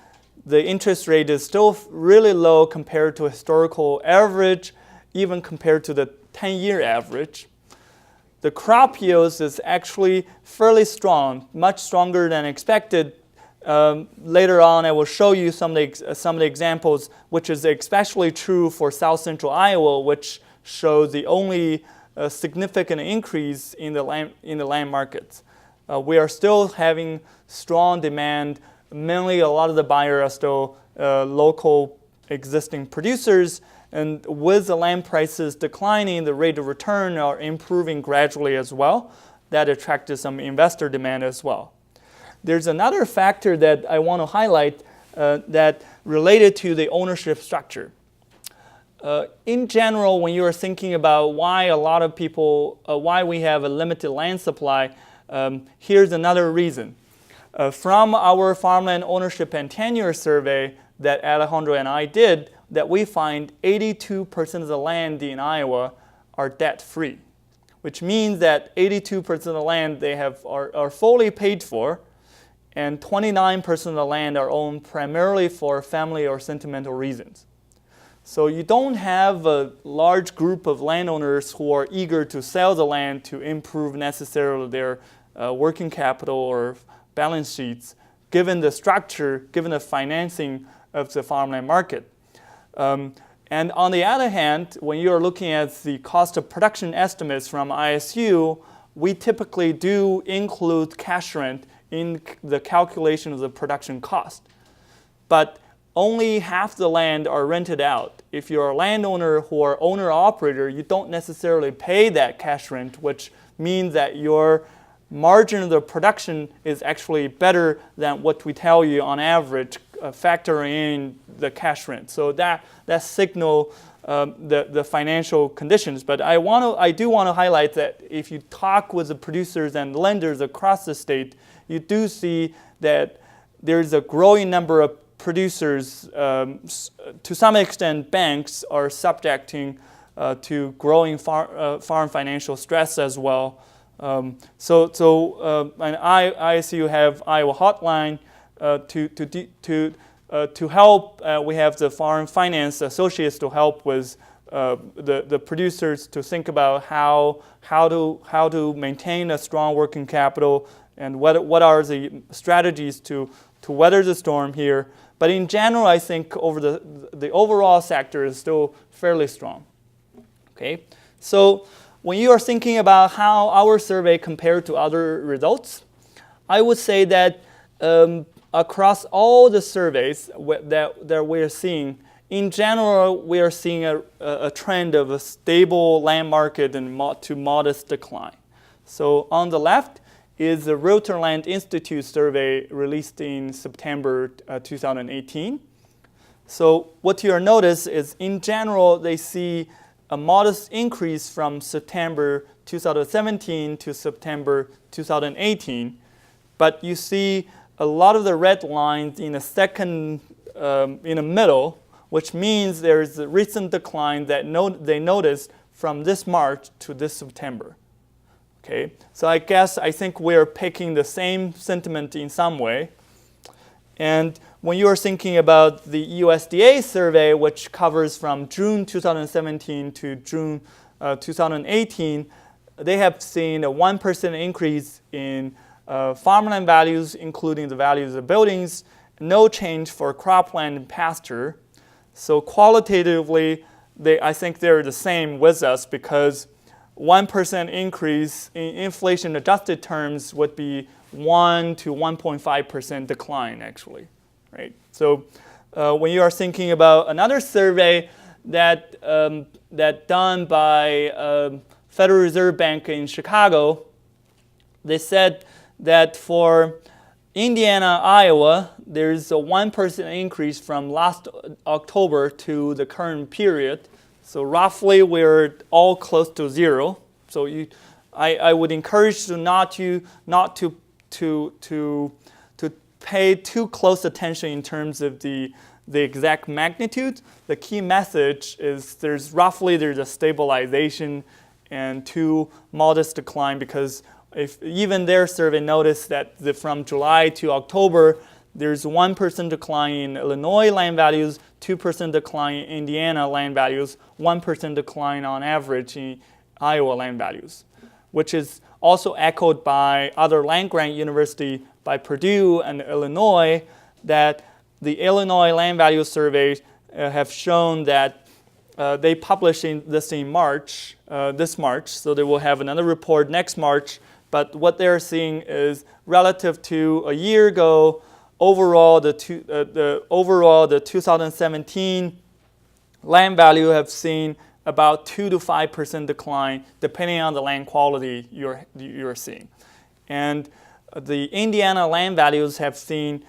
the interest rate is still really low compared to historical average, even compared to the 10-year average. The crop yields is actually fairly strong, much stronger than expected. Later on, I will show you some of the examples, which is especially true for South Central Iowa, which shows the only significant increase in the land markets. We are still having strong demand mainly a lot of the buyers are still local existing producers, and with the land prices declining, the rate of return are improving gradually as well. That attracted some investor demand as well. There's another factor that I want to highlight that related to the ownership structure. In general, when you are thinking about why a lot of people, why we have a limited land supply, here's another reason. From our farmland ownership and tenure survey that Alejandro and I did, that we find 82% of the land in Iowa are debt-free, which means that 82% of the land they have are fully paid for, and 29% of the land are owned primarily for family or sentimental reasons. So you don't have a large group of landowners who are eager to sell the land to improve necessarily their working capital or balance sheets, given the structure, given the financing of the farmland market. And on the other hand, when you're looking at the cost of production estimates from ISU, we typically do include cash rent in the calculation of the production cost. But only half the land are rented out. If you're a landowner who are owner-operator, you don't necessarily pay that cash rent, which means that your margin of the production is actually better than what we tell you on average, factoring in the cash rent. So that signal the financial conditions. But I do want to highlight that if you talk with the producers and lenders across the state, you do see that there's a growing number of producers, to some extent banks, are subjecting to growing farm financial stress as well. And ISU have Iowa Hotline to help. We have the farm finance associates to help with the producers to think about how to maintain a strong working capital and what are the strategies to weather the storm here. But in general, I think over the overall sector is still fairly strong. Okay, so when you are thinking about how our survey compared to other results, I would say that across all the surveys that we are seeing, in general, we are seeing a trend of a stable land market and to modest decline. So on the left is the Realtor Land Institute survey released in September 2018. So what you notice is, in general, they see a modest increase from September 2017 to September 2018. But you see a lot of the red lines in the second, in the middle, which means there is a recent decline that they noticed from this March to this September. Okay, so I think we're picking the same sentiment in some way. And when you are thinking about the USDA survey, which covers from June 2017 to June 2018, they have seen a 1% increase in farmland values, including the values of the buildings, no change for cropland and pasture. So qualitatively, I think they're the same with us, because 1% increase in inflation-adjusted terms would be 1 to 1.5% decline, actually, right? So when you are thinking about another survey that done by Federal Reserve Bank in Chicago, they said that for Indiana, Iowa, there's a 1% increase from last October to the current period. So roughly, we're all close to zero. So I would encourage you not to pay too close attention in terms of the exact magnitude. The key message is there's a stabilization and too modest decline, because if even their survey noticed that from July to October, there's 1% decline in Illinois land values, 2% decline in Indiana land values, 1% decline on average in Iowa land values, which is also echoed by other land-grant university by Purdue and Illinois, that the Illinois land value surveys have shown that they published this in March, this March, so they will have another report next March. But what they're seeing is, relative to a year ago, overall the 2017 land value have seen about 2 to 5% decline depending on the land quality you're seeing. And the Indiana land values have seen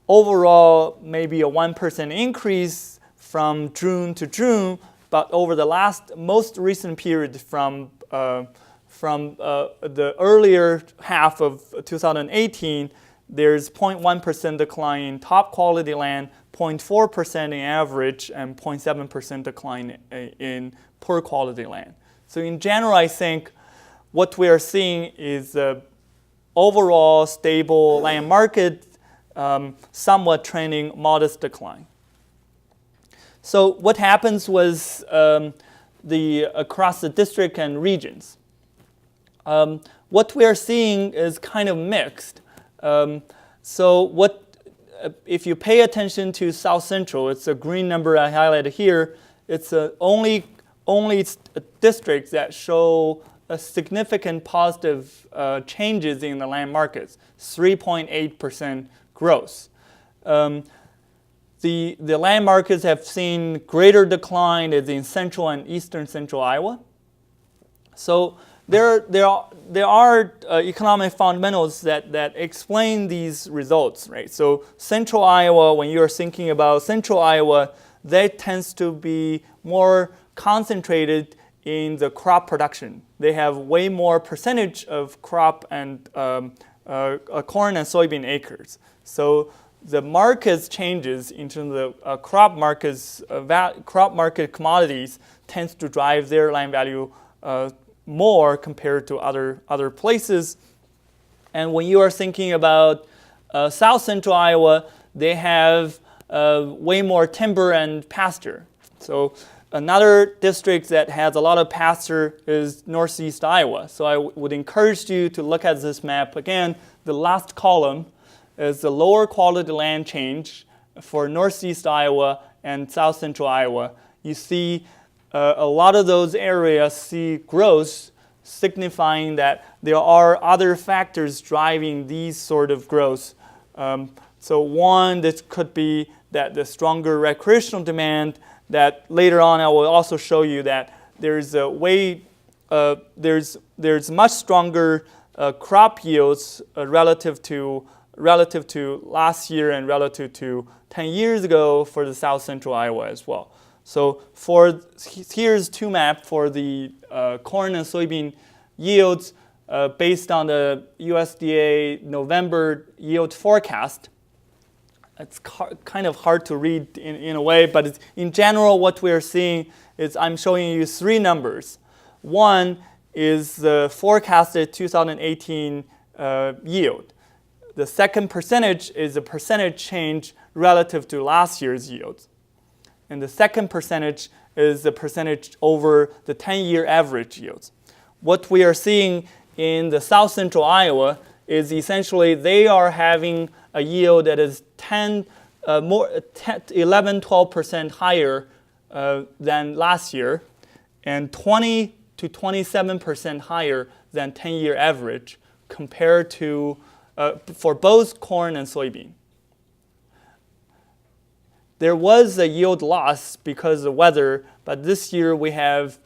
overall maybe a 1% increase from June to June, but over the most recent period from the earlier half of 2018, there's 0.1% decline in top quality land, 0.4% in average, and 0.7% decline in poor quality land. So in general, I think what we are seeing is a overall stable land market, somewhat trending modest decline. So what happens was across the district and regions. What we are seeing is kind of mixed. If you pay attention to South Central, it's a green number I highlighted here. It's only districts that show a significant positive changes in the land markets, 3.8% growth. The land markets have seen greater decline is in central and eastern central Iowa. So there are economic fundamentals that explain these results, right? So central Iowa, when you're thinking about central Iowa, that tends to be more concentrated in the crop production. They have way more percentage of crop and corn and soybean acres. So the market's changes in terms of crop market commodities tends to drive their land value more compared to other places. And when you are thinking about South Central Iowa, they have way more timber and pasture. So another district that has a lot of pasture is Northeast Iowa. So I would encourage you to look at this map. Again, the last column is the lower quality land change for Northeast Iowa and South Central Iowa. You see a lot of those areas see growth, signifying that there are other factors driving these sort of growth. So one, this could be that the stronger recreational demand, that later on I will also show you that there's much stronger crop yields relative to last year and relative to 10 years ago for the South Central Iowa as well. So here's two maps for the corn and soybean yields based on the USDA November yield forecast. It's kind of hard to read in a way, but in general what we're seeing is I'm showing you three numbers. One is the forecasted 2018 yield. The second percentage is the percentage change relative to last year's yields. And the second percentage is the percentage over the 10-year average yields. What we are seeing in the South Central Iowa is essentially they are having a yield that is 11, 12% higher than last year and 20 to 27% higher than 10-year average compared to for both corn and soybean. There was a yield loss because of the weather, but this year we have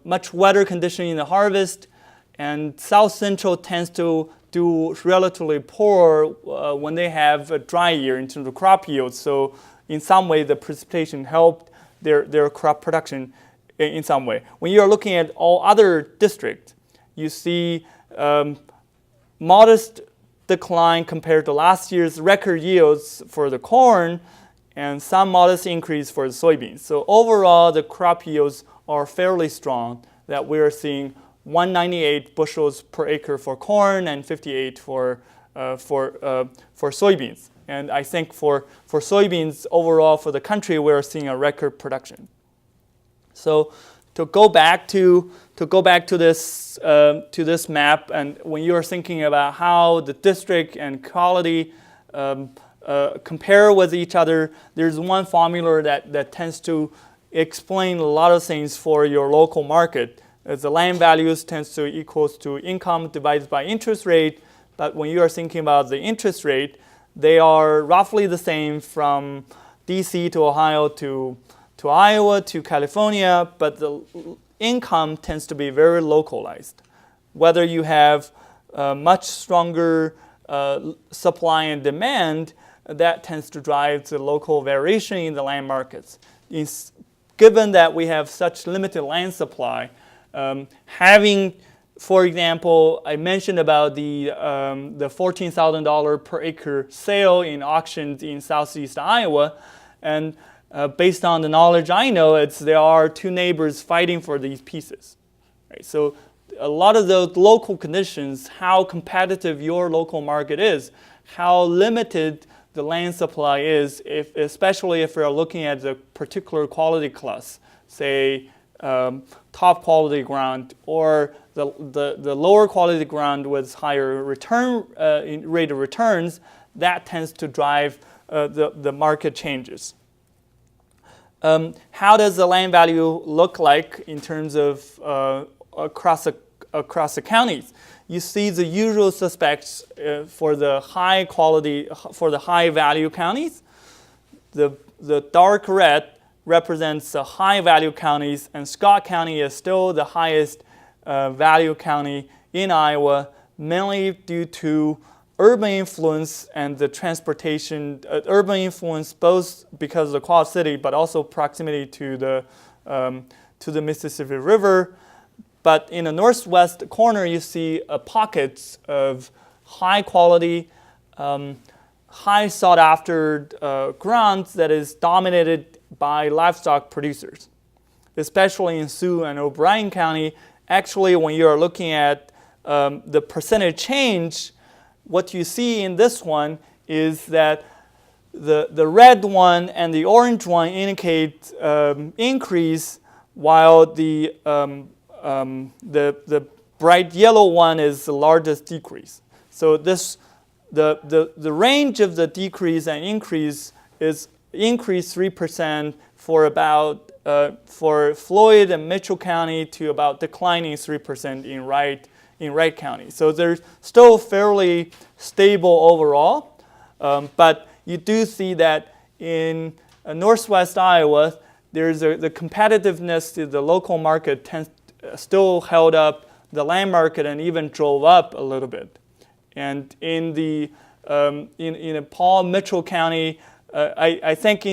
much wetter condition in the harvest, and South Central tends to do relatively poor when they have a dry year in terms of crop yields. So in some way, the precipitation helped their crop production in some way. When you are looking at all other districts, you see modest decline compared to last year's record yields for the corn, and some modest increase for the soybeans. So overall, the crop yields are fairly strong, that we are seeing 198 bushels per acre for corn and 58 for soybeans. And I think for soybeans overall for the country, we are seeing a record production. So to go back to this map, and when you are thinking about how the district and quality compare with each other, there's one formula that tends to explain a lot of things for your local market. As the land values tends to equals to income divided by interest rate, but when you are thinking about the interest rate, they are roughly the same from DC to Ohio to Iowa to California, but the income tends to be very localized. Whether you have much stronger supply and demand, that tends to drive the local variation in the land markets. Given that we have such limited land supply, having, for example, I mentioned about the $14,000 per acre sale in auctions in southeast Iowa, and based on the knowledge I know, there are two neighbors fighting for these pieces. Right? So a lot of those local conditions, how competitive your local market is, how limited the land supply is, especially if we're looking at the particular quality class, say top quality ground or the lower quality ground with higher return rate of returns, that tends to drive the market changes. How does the land value look like in terms of across the counties? You see the usual suspects for the high quality, for the high value counties. The dark red represents the high value counties, and Scott County is still the highest value county in Iowa, mainly due to urban influence and the transportation, urban influence both because of the Quad City, but also proximity to the Mississippi River. But in the northwest corner, you see pockets of high quality, high sought after ground that is dominated by livestock producers, especially in Sioux and O'Brien County. Actually, when you're looking at the percentage change, what you see in this one is that the red one and the orange one indicate increase, while the bright yellow one is the largest decrease. So the range of the decrease and increase is increase 3% for about for Floyd and Mitchell County to about declining 3% in Wright County. So they're still fairly stable overall, but you do see that in northwest Iowa, there's the competitiveness to the local market still held up the land market and even drove up a little bit. And in the in Paul Mitchell County, I think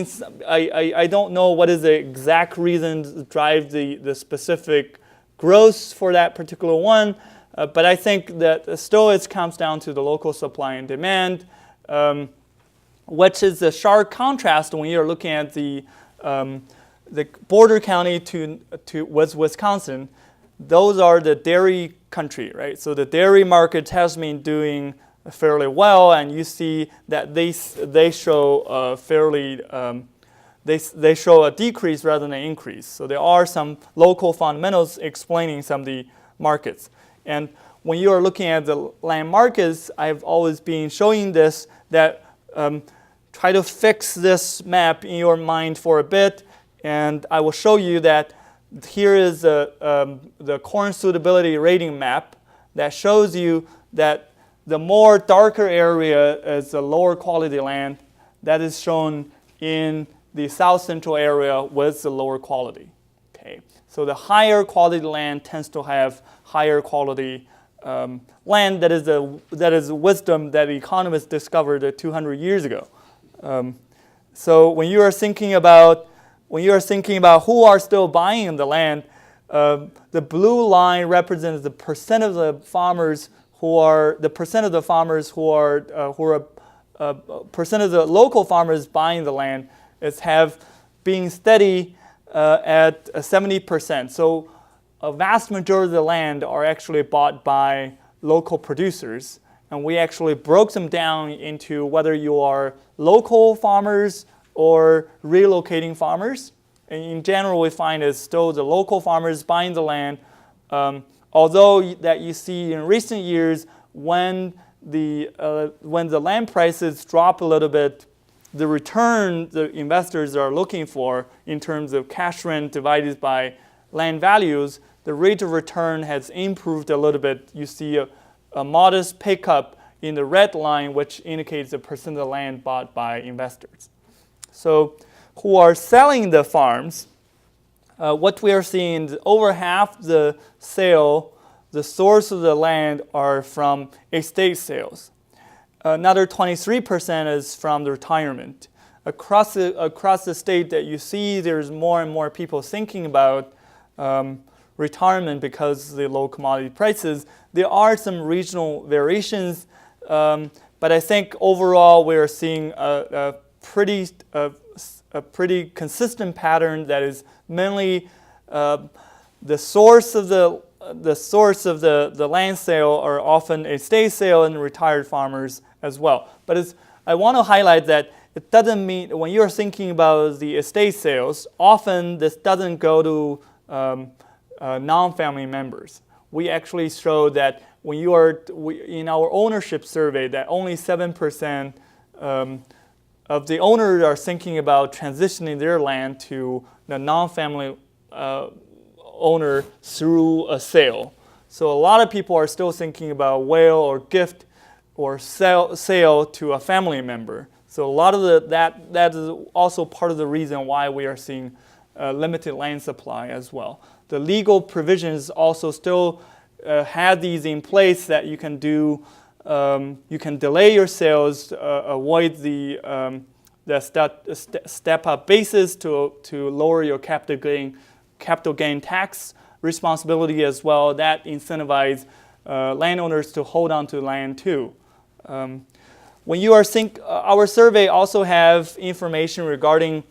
I don't know what is the exact reason to drive the specific growth for that particular one, but I think that still it comes down to the local supply and demand, which is a sharp contrast when you're looking at the border county with Wisconsin. Those are the dairy country, right? So the dairy market has been doing fairly well, and you see that they show fairly they show a decrease rather than an increase. So there are some local fundamentals explaining some of the markets. And when you are looking at the land markets, I've always been showing this, that try to fix this map in your mind for a bit, and I will show you that here is the corn suitability rating map that shows you that the more darker area is the lower quality land. That is shown in the south central area with the lower quality. Okay, so the higher quality land tends to have higher quality land. That is wisdom that economists discovered 200 years ago. So when you are thinking about who are still buying the land, the blue line represents the percent of the farmers percent of the local farmers buying the land have been steady at 70%. So a vast majority of the land are actually bought by local producers, and we actually broke them down into whether you are local farmers or relocating farmers. And in general, we find it's still the local farmers buying the land, although that you see in recent years when the land prices drop a little bit, the return the investors are looking for in terms of cash rent divided by land values, the rate of return has improved a little bit. You see a modest pickup in the red line, which indicates the percent of land bought by investors. So who are selling the farms, what we are seeing is over half the sale, the source of the land are from estate sales. Another 23% is from the retirement. Across the state that you see, there's more and more people thinking about retirement because of the low commodity prices. There are some regional variations, but I think overall we are seeing a pretty consistent pattern that is mainly the source of the land sale are often estate sale and retired farmers as well. But I want to highlight that it doesn't mean when you're thinking about the estate sales, often this doesn't go to non-family members. We actually show that when you are in our ownership survey that only 7% of the owners are thinking about transitioning their land to the non-family owner through a sale. So a lot of people are still thinking about will or gift or sale to a family member. So a lot of that is also part of the reason why we are seeing limited land supply as well. The legal provisions also still have these in place that you can do. You can delay your sales, avoid the step-up basis to lower your capital gain tax responsibility as well. That incentivize landowners to hold on to land too. When you are our survey also have information regarding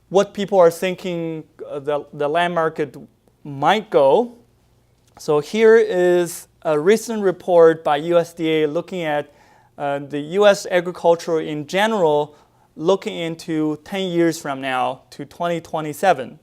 what people are thinking the land market might go. So here is a recent report by USDA looking at the U.S. agriculture in general, looking into 10 years from now to 2027.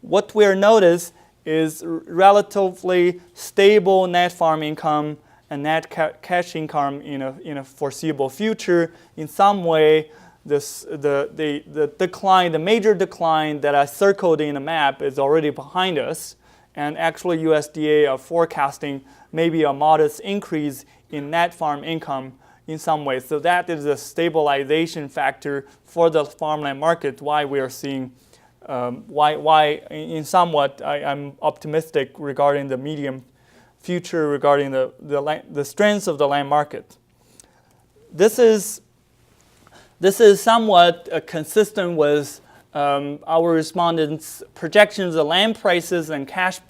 What we're notice is relatively stable net farm income and net cash income in a foreseeable future. In some way, the decline, the major decline that I circled in the map is already behind us. And actually, USDA are forecasting maybe a modest increase in net farm income in some ways. So that is a stabilization factor for the farmland market. Why we are seeing, why in somewhat I'm optimistic regarding the medium future regarding the strengths of the land market. This is somewhat consistent with our respondents' projections of land prices and cash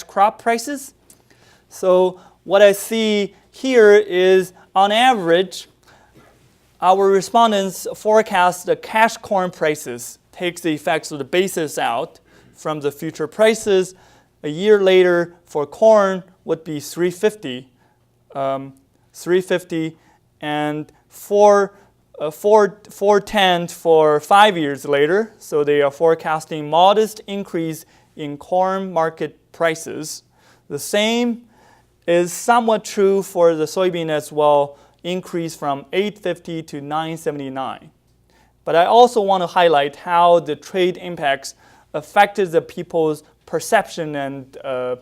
crop prices. So what I see here is, on average, our respondents forecast the cash corn prices, takes the effects of the basis out from the future prices. A year later, for corn would be $350, and $410 for 5 years later. So they are forecasting modest increase in corn market prices. The same is somewhat true for the soybean as well, increase from $850 to $979. But I also want to highlight how the trade impacts affected the people's perception and of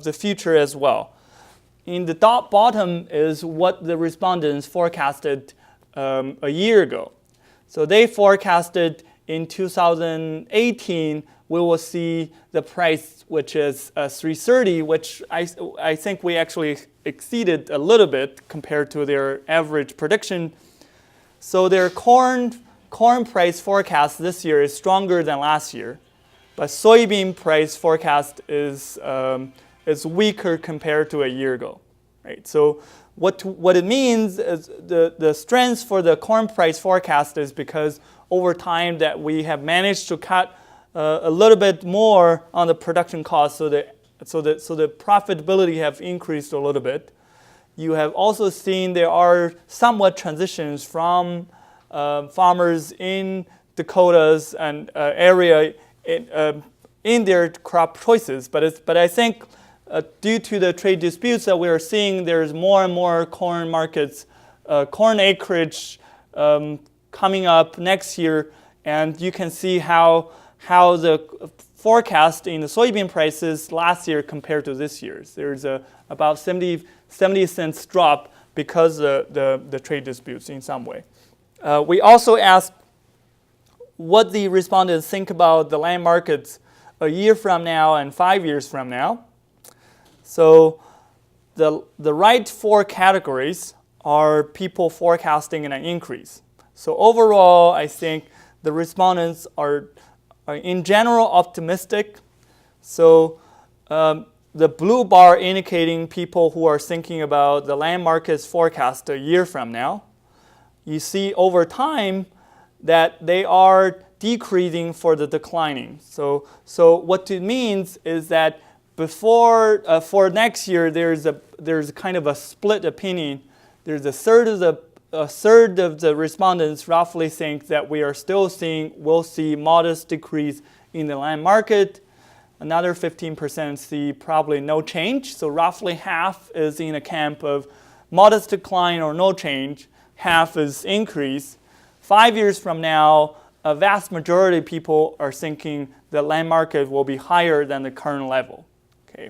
the future as well. In the bottom is what the respondents forecasted a year ago. So they forecasted in 2018 we will see the price which is $330, which I think we actually exceeded a little bit compared to their average prediction. So their corn price forecast this year is stronger than last year, but soybean price forecast is weaker compared to a year ago. Right? So what it means is the strength for the corn price forecast is because over time that we have managed to cut a little bit more on the production cost, so the profitability have increased a little bit. You have also seen there are somewhat transitions from farmers in Dakotas and area in their crop choices, but I think due to the trade disputes that we are seeing, there's more and more corn markets, corn acreage coming up next year, and you can see how the forecast in the soybean prices last year compared to this year's. There's about 70 cents drop because of the trade disputes in some way. We also asked what the respondents think about the land markets a year from now and 5 years from now. So the right 4 categories are people forecasting an increase. So overall, I think the respondents are in general optimistic. So the blue bar indicating people who are thinking about the land market's forecast a year from now. You see over time that they are decreasing for the declining. So what it means is that before for next year there's kind of a split opinion. There's a third of the respondents roughly think that we'll see modest decrease in the land market. Another 15% see probably no change. So roughly half is in a camp of modest decline or no change. Half is increase. 5 years from now, a vast majority of people are thinking the land market will be higher than the current level, okay,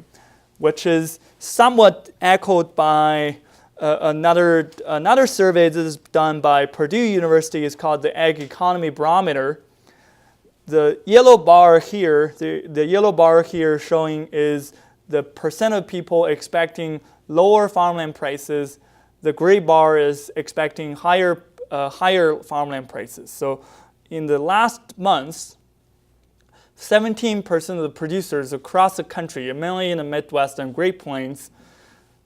which is somewhat echoed by another survey that is done by Purdue University. Is called the Ag Economy Barometer. The yellow bar here, the yellow bar here showing is the percent of people expecting lower farmland prices. The gray bar is expecting higher farmland prices. So in the last months, 17% of the producers across the country, mainly in the Midwest and Great Plains,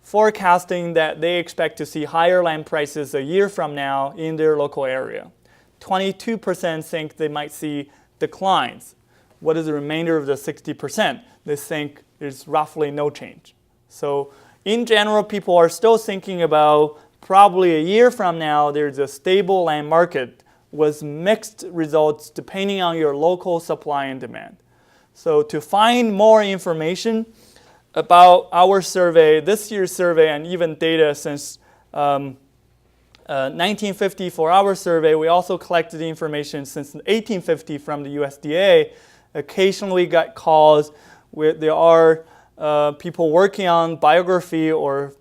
forecasting that they expect to see higher land prices a year from now in their local area. 22% think they might see declines. What is the remainder of the 60%? They think there's roughly no change. So in general, people are still thinking about probably a year from now, there's a stable land market with mixed results depending on your local supply and demand. So to find more information about our survey, this year's survey, and even data since 1950 for our survey, we also collected the information since 1850 from the USDA. Occasionally got calls where there are people working on biography or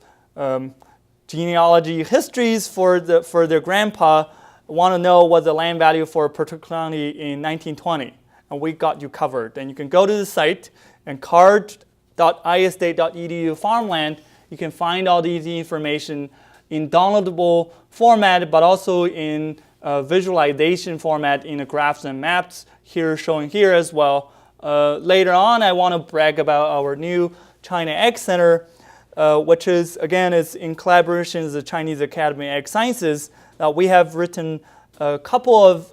genealogy histories for their grandpa, want to know what the land value for a particular county in 1920. And we got you covered. And you can go to the site and card.istate.edu farmland. You can find all these information in downloadable format, but also in visualization format in the graphs and maps here showing here as well. Later on, I want to brag about our new China Ag Center, which is in collaboration with the Chinese Academy of Ag Sciences. We have written a couple of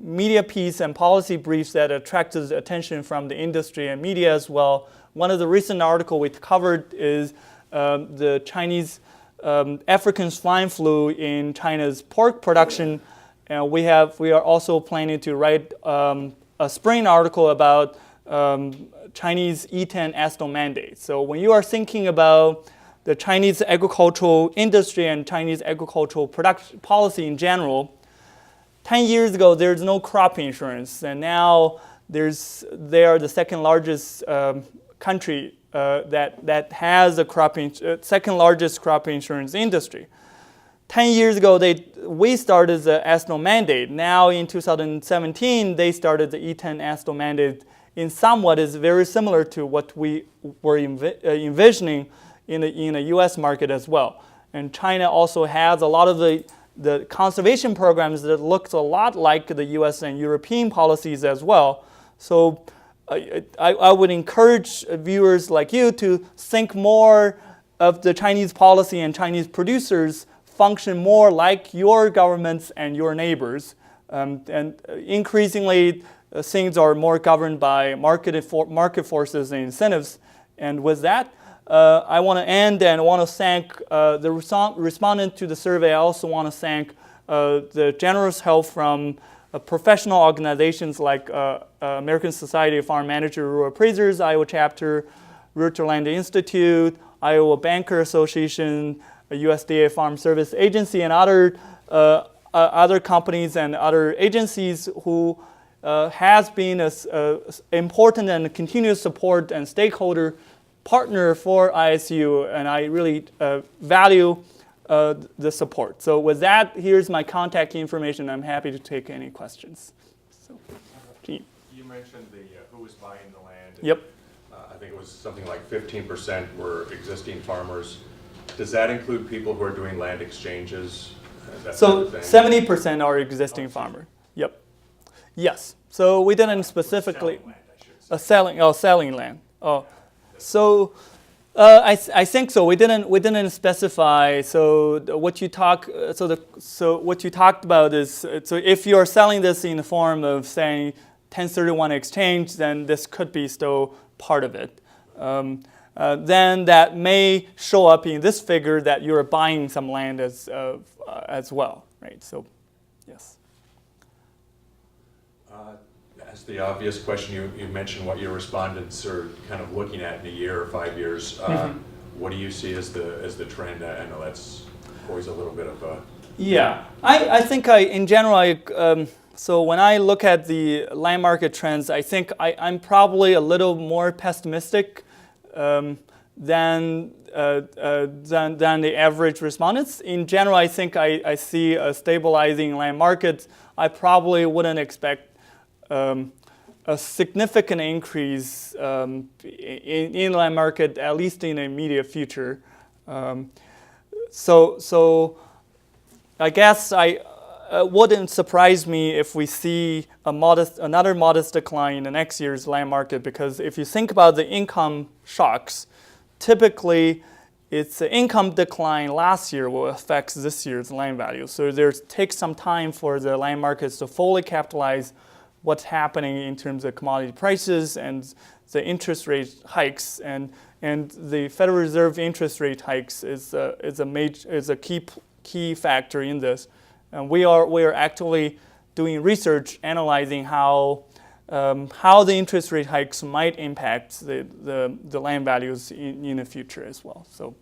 media pieces and policy briefs that attracted attention from the industry and media as well. One of the recent articles we covered is the Chinese African swine flu in China's pork production. And we are also planning to write a spring article about Chinese E10 ethanol mandate. So when you are thinking about the Chinese agricultural industry and Chinese agricultural production policy in general, 10 years ago there's no crop insurance, and now they are the second largest country that has a second largest crop insurance industry. 10 years ago, we started the ethanol mandate. Now in 2017, they started the E10 ethanol mandate in somewhat is very similar to what we were envisioning in the U.S. market as well. And China also has a lot of the conservation programs that looks a lot like the U.S. and European policies as well. So I would encourage viewers like you to think more of the Chinese policy and Chinese producers function more like your governments and your neighbors. And increasingly, things are more governed by market forces and incentives. And with that, I want to end and want to thank the respondent to the survey. I also want to thank the generous help from professional organizations like American Society of Farm Managers and Rural Appraisers, Iowa Chapter, Rutherland Institute, Iowa Banker Association, USDA Farm Service Agency, and other companies and other agencies who has been an important and continuous support and stakeholder partner for ISU, and I really value the support. So with that, here's my contact information. I'm happy to take any questions. So, Gene. You mentioned who was buying the land. Yep. I think it was something like 15% were existing farmers. Does that include people who are doing land exchanges? So 70% are existing farmer. Yep. Yes. So we didn't specifically selling land. Oh, so I think so. We didn't specify. So what you talked about is, so if you're selling this in the form of saying 1031 exchange, then this could be still part of it. Then that may show up in this figure that you're buying some land as well, right? So, yes. That's the obvious question. You mentioned what your respondents are kind of looking at in a year or 5 years. What do you see as the trend? I know that's always a little bit of a... Yeah, I think in general, so when I look at the land market trends, I think I'm probably a little more pessimistic than the average respondents. In general, I think I see a stabilizing land market. I probably wouldn't expect a significant increase in land market, at least in the immediate future. So I guess it wouldn't surprise me if we see another modest decline in the next year's land market, because if you think about the income shocks, typically it's the income decline last year will affect this year's land value. So it takes some time for the land markets to fully capitalize what's happening in terms of commodity prices and the interest rate hikes, and the Federal Reserve interest rate hikes is a key factor in this. And we are actively doing research analyzing how the interest rate hikes might impact the land values in the future as well. So,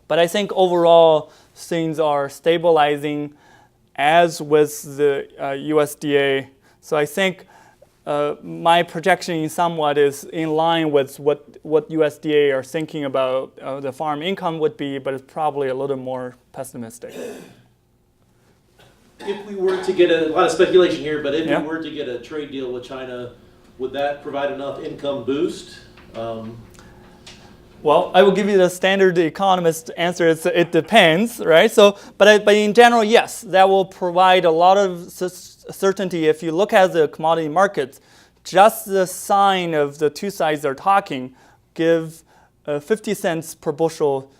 but I think overall things are stabilizing, as with the USDA. So I think my projection somewhat is in line with what USDA are thinking about the farm income would be, but it's probably a little more pessimistic. If we were to get a lot of speculation here, but if Yeah. we were to get a trade deal with China, would that provide enough income boost? Well, I will give you the standard economist answer. It depends, right? So, but in general, yes, that will provide a lot of certainty. If you look at the commodity markets, just the sign of the two sides are talking give 50 cents per bushel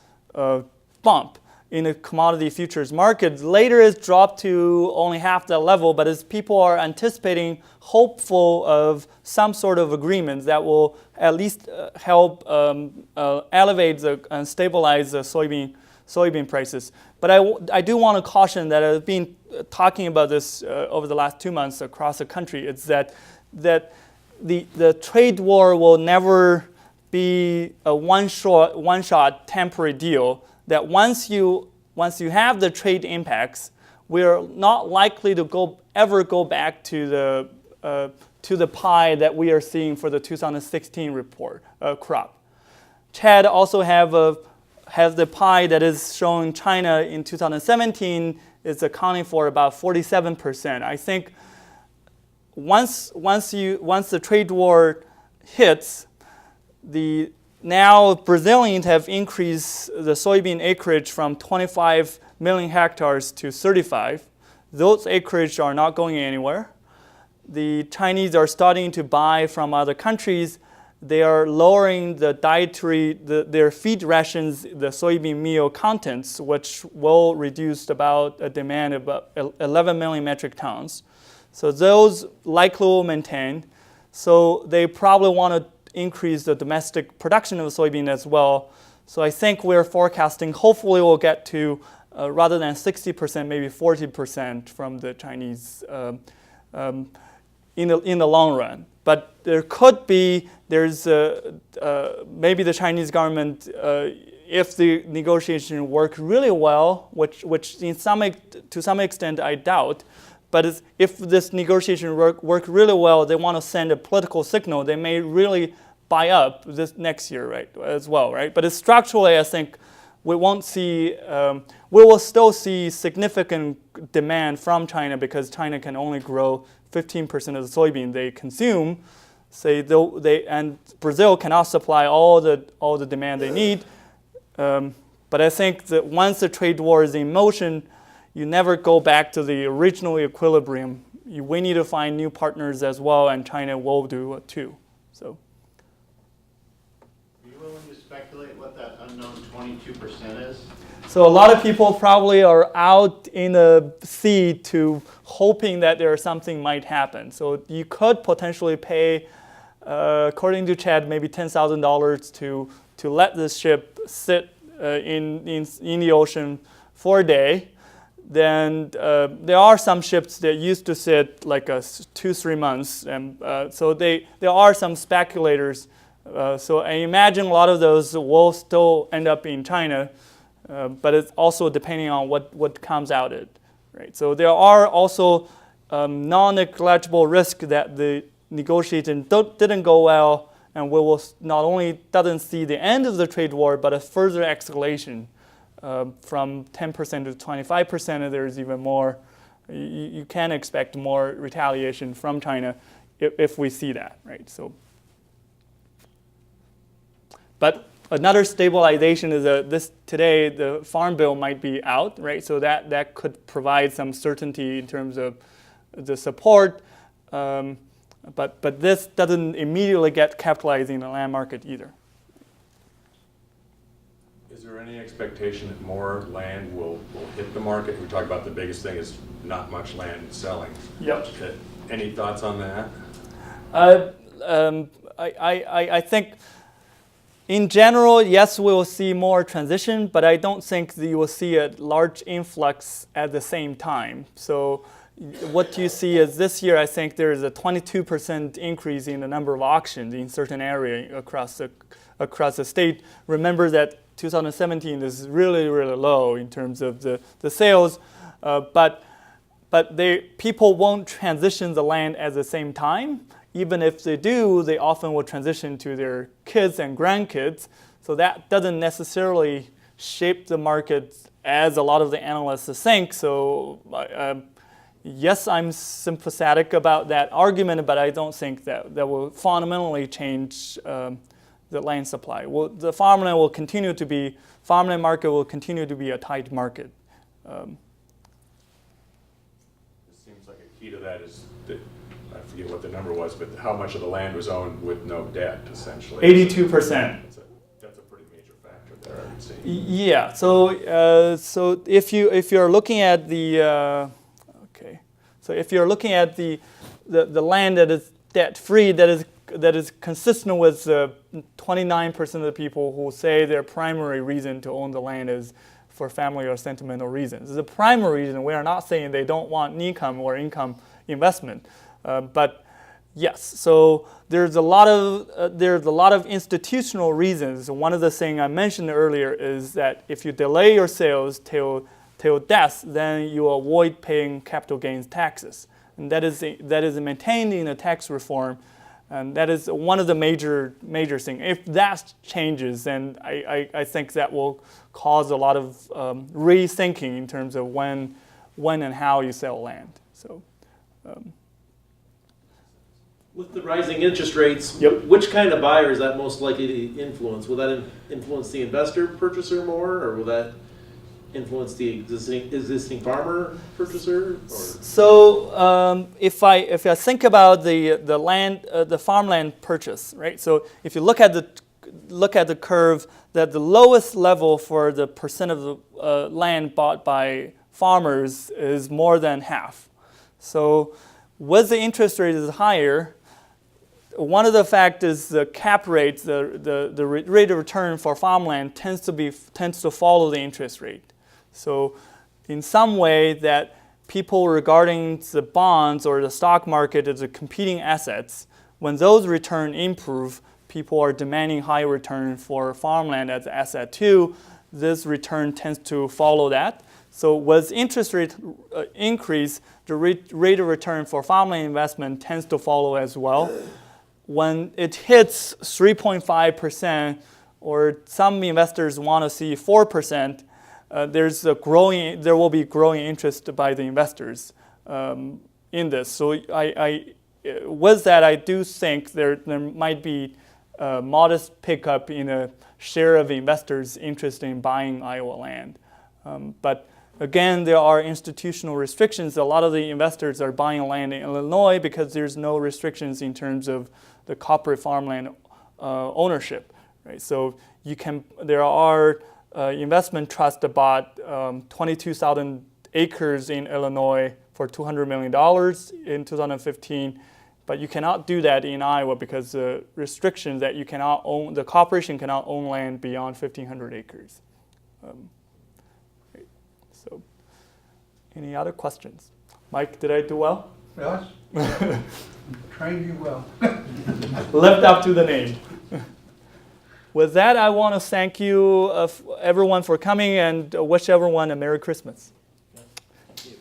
bump in the commodity futures market. Later it's dropped to only half that level, but as people are anticipating, hopeful of some sort of agreement that will at least help elevate and stabilize the soybean prices. But I do want to caution that I've been talking about this over the last 2 months across the country. It's that the trade war will never be a one-shot temporary deal. That once you have the trade impacts, we're not likely to ever go back to the pie that we are seeing for the 2016 crop. Chad also has the pie that is showing China in 2017 is accounting for about 47%. I think once the trade war hits, now Brazilians have increased the soybean acreage from 25 million hectares to 35. Those acreage are not going anywhere. The Chinese are starting to buy from other countries. They are lowering the their feed rations, the soybean meal contents, which will reduce about a demand of about 11 million metric tons. So those likely will maintain. So they probably want to increase the domestic production of soybean as well. So I think we're forecasting, hopefully we'll get to, rather than 60%, maybe 40% from the Chinese in the long run. But there could be, maybe the Chinese government, if the negotiation work really well, which to some extent I doubt, but if this negotiation work really well, they want to send a political signal. They may really buy up this next year, right, as well, right? But structurally, I think we won't see. We will still see significant demand from China because China can only grow 15% of the soybean they consume. And Brazil cannot supply all the demand they need. But I think that once the trade war is in motion, you never go back to the original equilibrium. We need to find new partners as well, and China will do it too. So. Are you willing to speculate what that unknown 22% is? So a lot of people probably are out in the sea hoping that something might happen. So you could potentially pay, according to Chad, maybe $10,000 to let this ship sit in the ocean for a day. Then there are some ships that used to sit like 2-3 months, and so there are some speculators. So I imagine a lot of those will still end up in China, but it's also depending on what comes out of it, right? So there are also non-negligible risks that the negotiation didn't go well, and we will not only doesn't see the end of the trade war, but a further escalation. From 10% to 25%, and there's even more. You can expect more retaliation from China if we see that, right? So, but another stabilization is today the farm bill might be out, right? So that could provide some certainty in terms of the support. But this doesn't immediately get capitalized in the land market either. Is there any expectation that more land will hit the market? We talk about the biggest thing is not much land selling. Yep. Any thoughts on that? I think in general, yes, we will see more transition, but I don't think that you will see a large influx at the same time. So what you see is this year, I think there is a 22% increase in the number of auctions in certain areas across the state. Remember that 2017 is really, really low in terms of the sales, but people won't transition the land at the same time. Even if they do, they often will transition to their kids and grandkids. So that doesn't necessarily shape the market as a lot of the analysts think. So yes, I'm sympathetic about that argument, but I don't think that will fundamentally change the land supply. Well, the farmland market will continue to be a tight market. It seems like a key to that is that, I forget what the number was, but how much of the land was owned with no debt, essentially. 82%. That's a pretty major factor there, I would say. Yeah. So if you're looking at the the land that is debt free, that is consistent with 29% of the people who say their primary reason to own the land is for family or sentimental reasons. It's a primary reason. We are not saying they don't want income or income investment, but yes. So there's a lot of institutional reasons. One of the things I mentioned earlier is that if you delay your sales till death, then you avoid paying capital gains taxes, and that is maintained in the tax reform. And that is one of the major things. If that changes, then I think that will cause a lot of rethinking in terms of when and how you sell land. So, with the rising interest rates, Yep. which kind of buyer is that most likely to influence? Will that influence the investor purchaser more, or will that influence the existing farmer purchaser? Or? So if I think about the farmland purchase, right? So if you look at the curve, that the lowest level for the percent of the land bought by farmers is more than half. So with the interest rate is higher, one of the factors, the cap rate, the rate of return for farmland tends to follow the interest rate. So in some way that people regarding the bonds or the stock market as a competing assets, when those return improve, people are demanding higher return for farmland as an asset too. This return tends to follow that. So with interest rate increase, the rate of return for farmland investment tends to follow as well. When it hits 3.5%, or some investors want to see 4%, there will be growing interest by the investors in this. So with that, I do think there might be a modest pickup in a share of investors interested in buying Iowa land. But again, there are institutional restrictions. A lot of the investors are buying land in Illinois because there's no restrictions in terms of the corporate farmland ownership. Right? So there are investment trusts that bought 22,000 acres in Illinois for $200 million in 2015. But you cannot do that in Iowa because the restriction that you cannot own, the corporation cannot own land beyond 1,500 acres. So, any other questions? Mike, did I do well? Yes. Trained you well. Lived up to the name. With that, I want to thank you, everyone, for coming, and wish everyone a Merry Christmas. Thank you.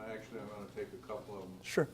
Actually, I'm going to take a couple of them. Sure.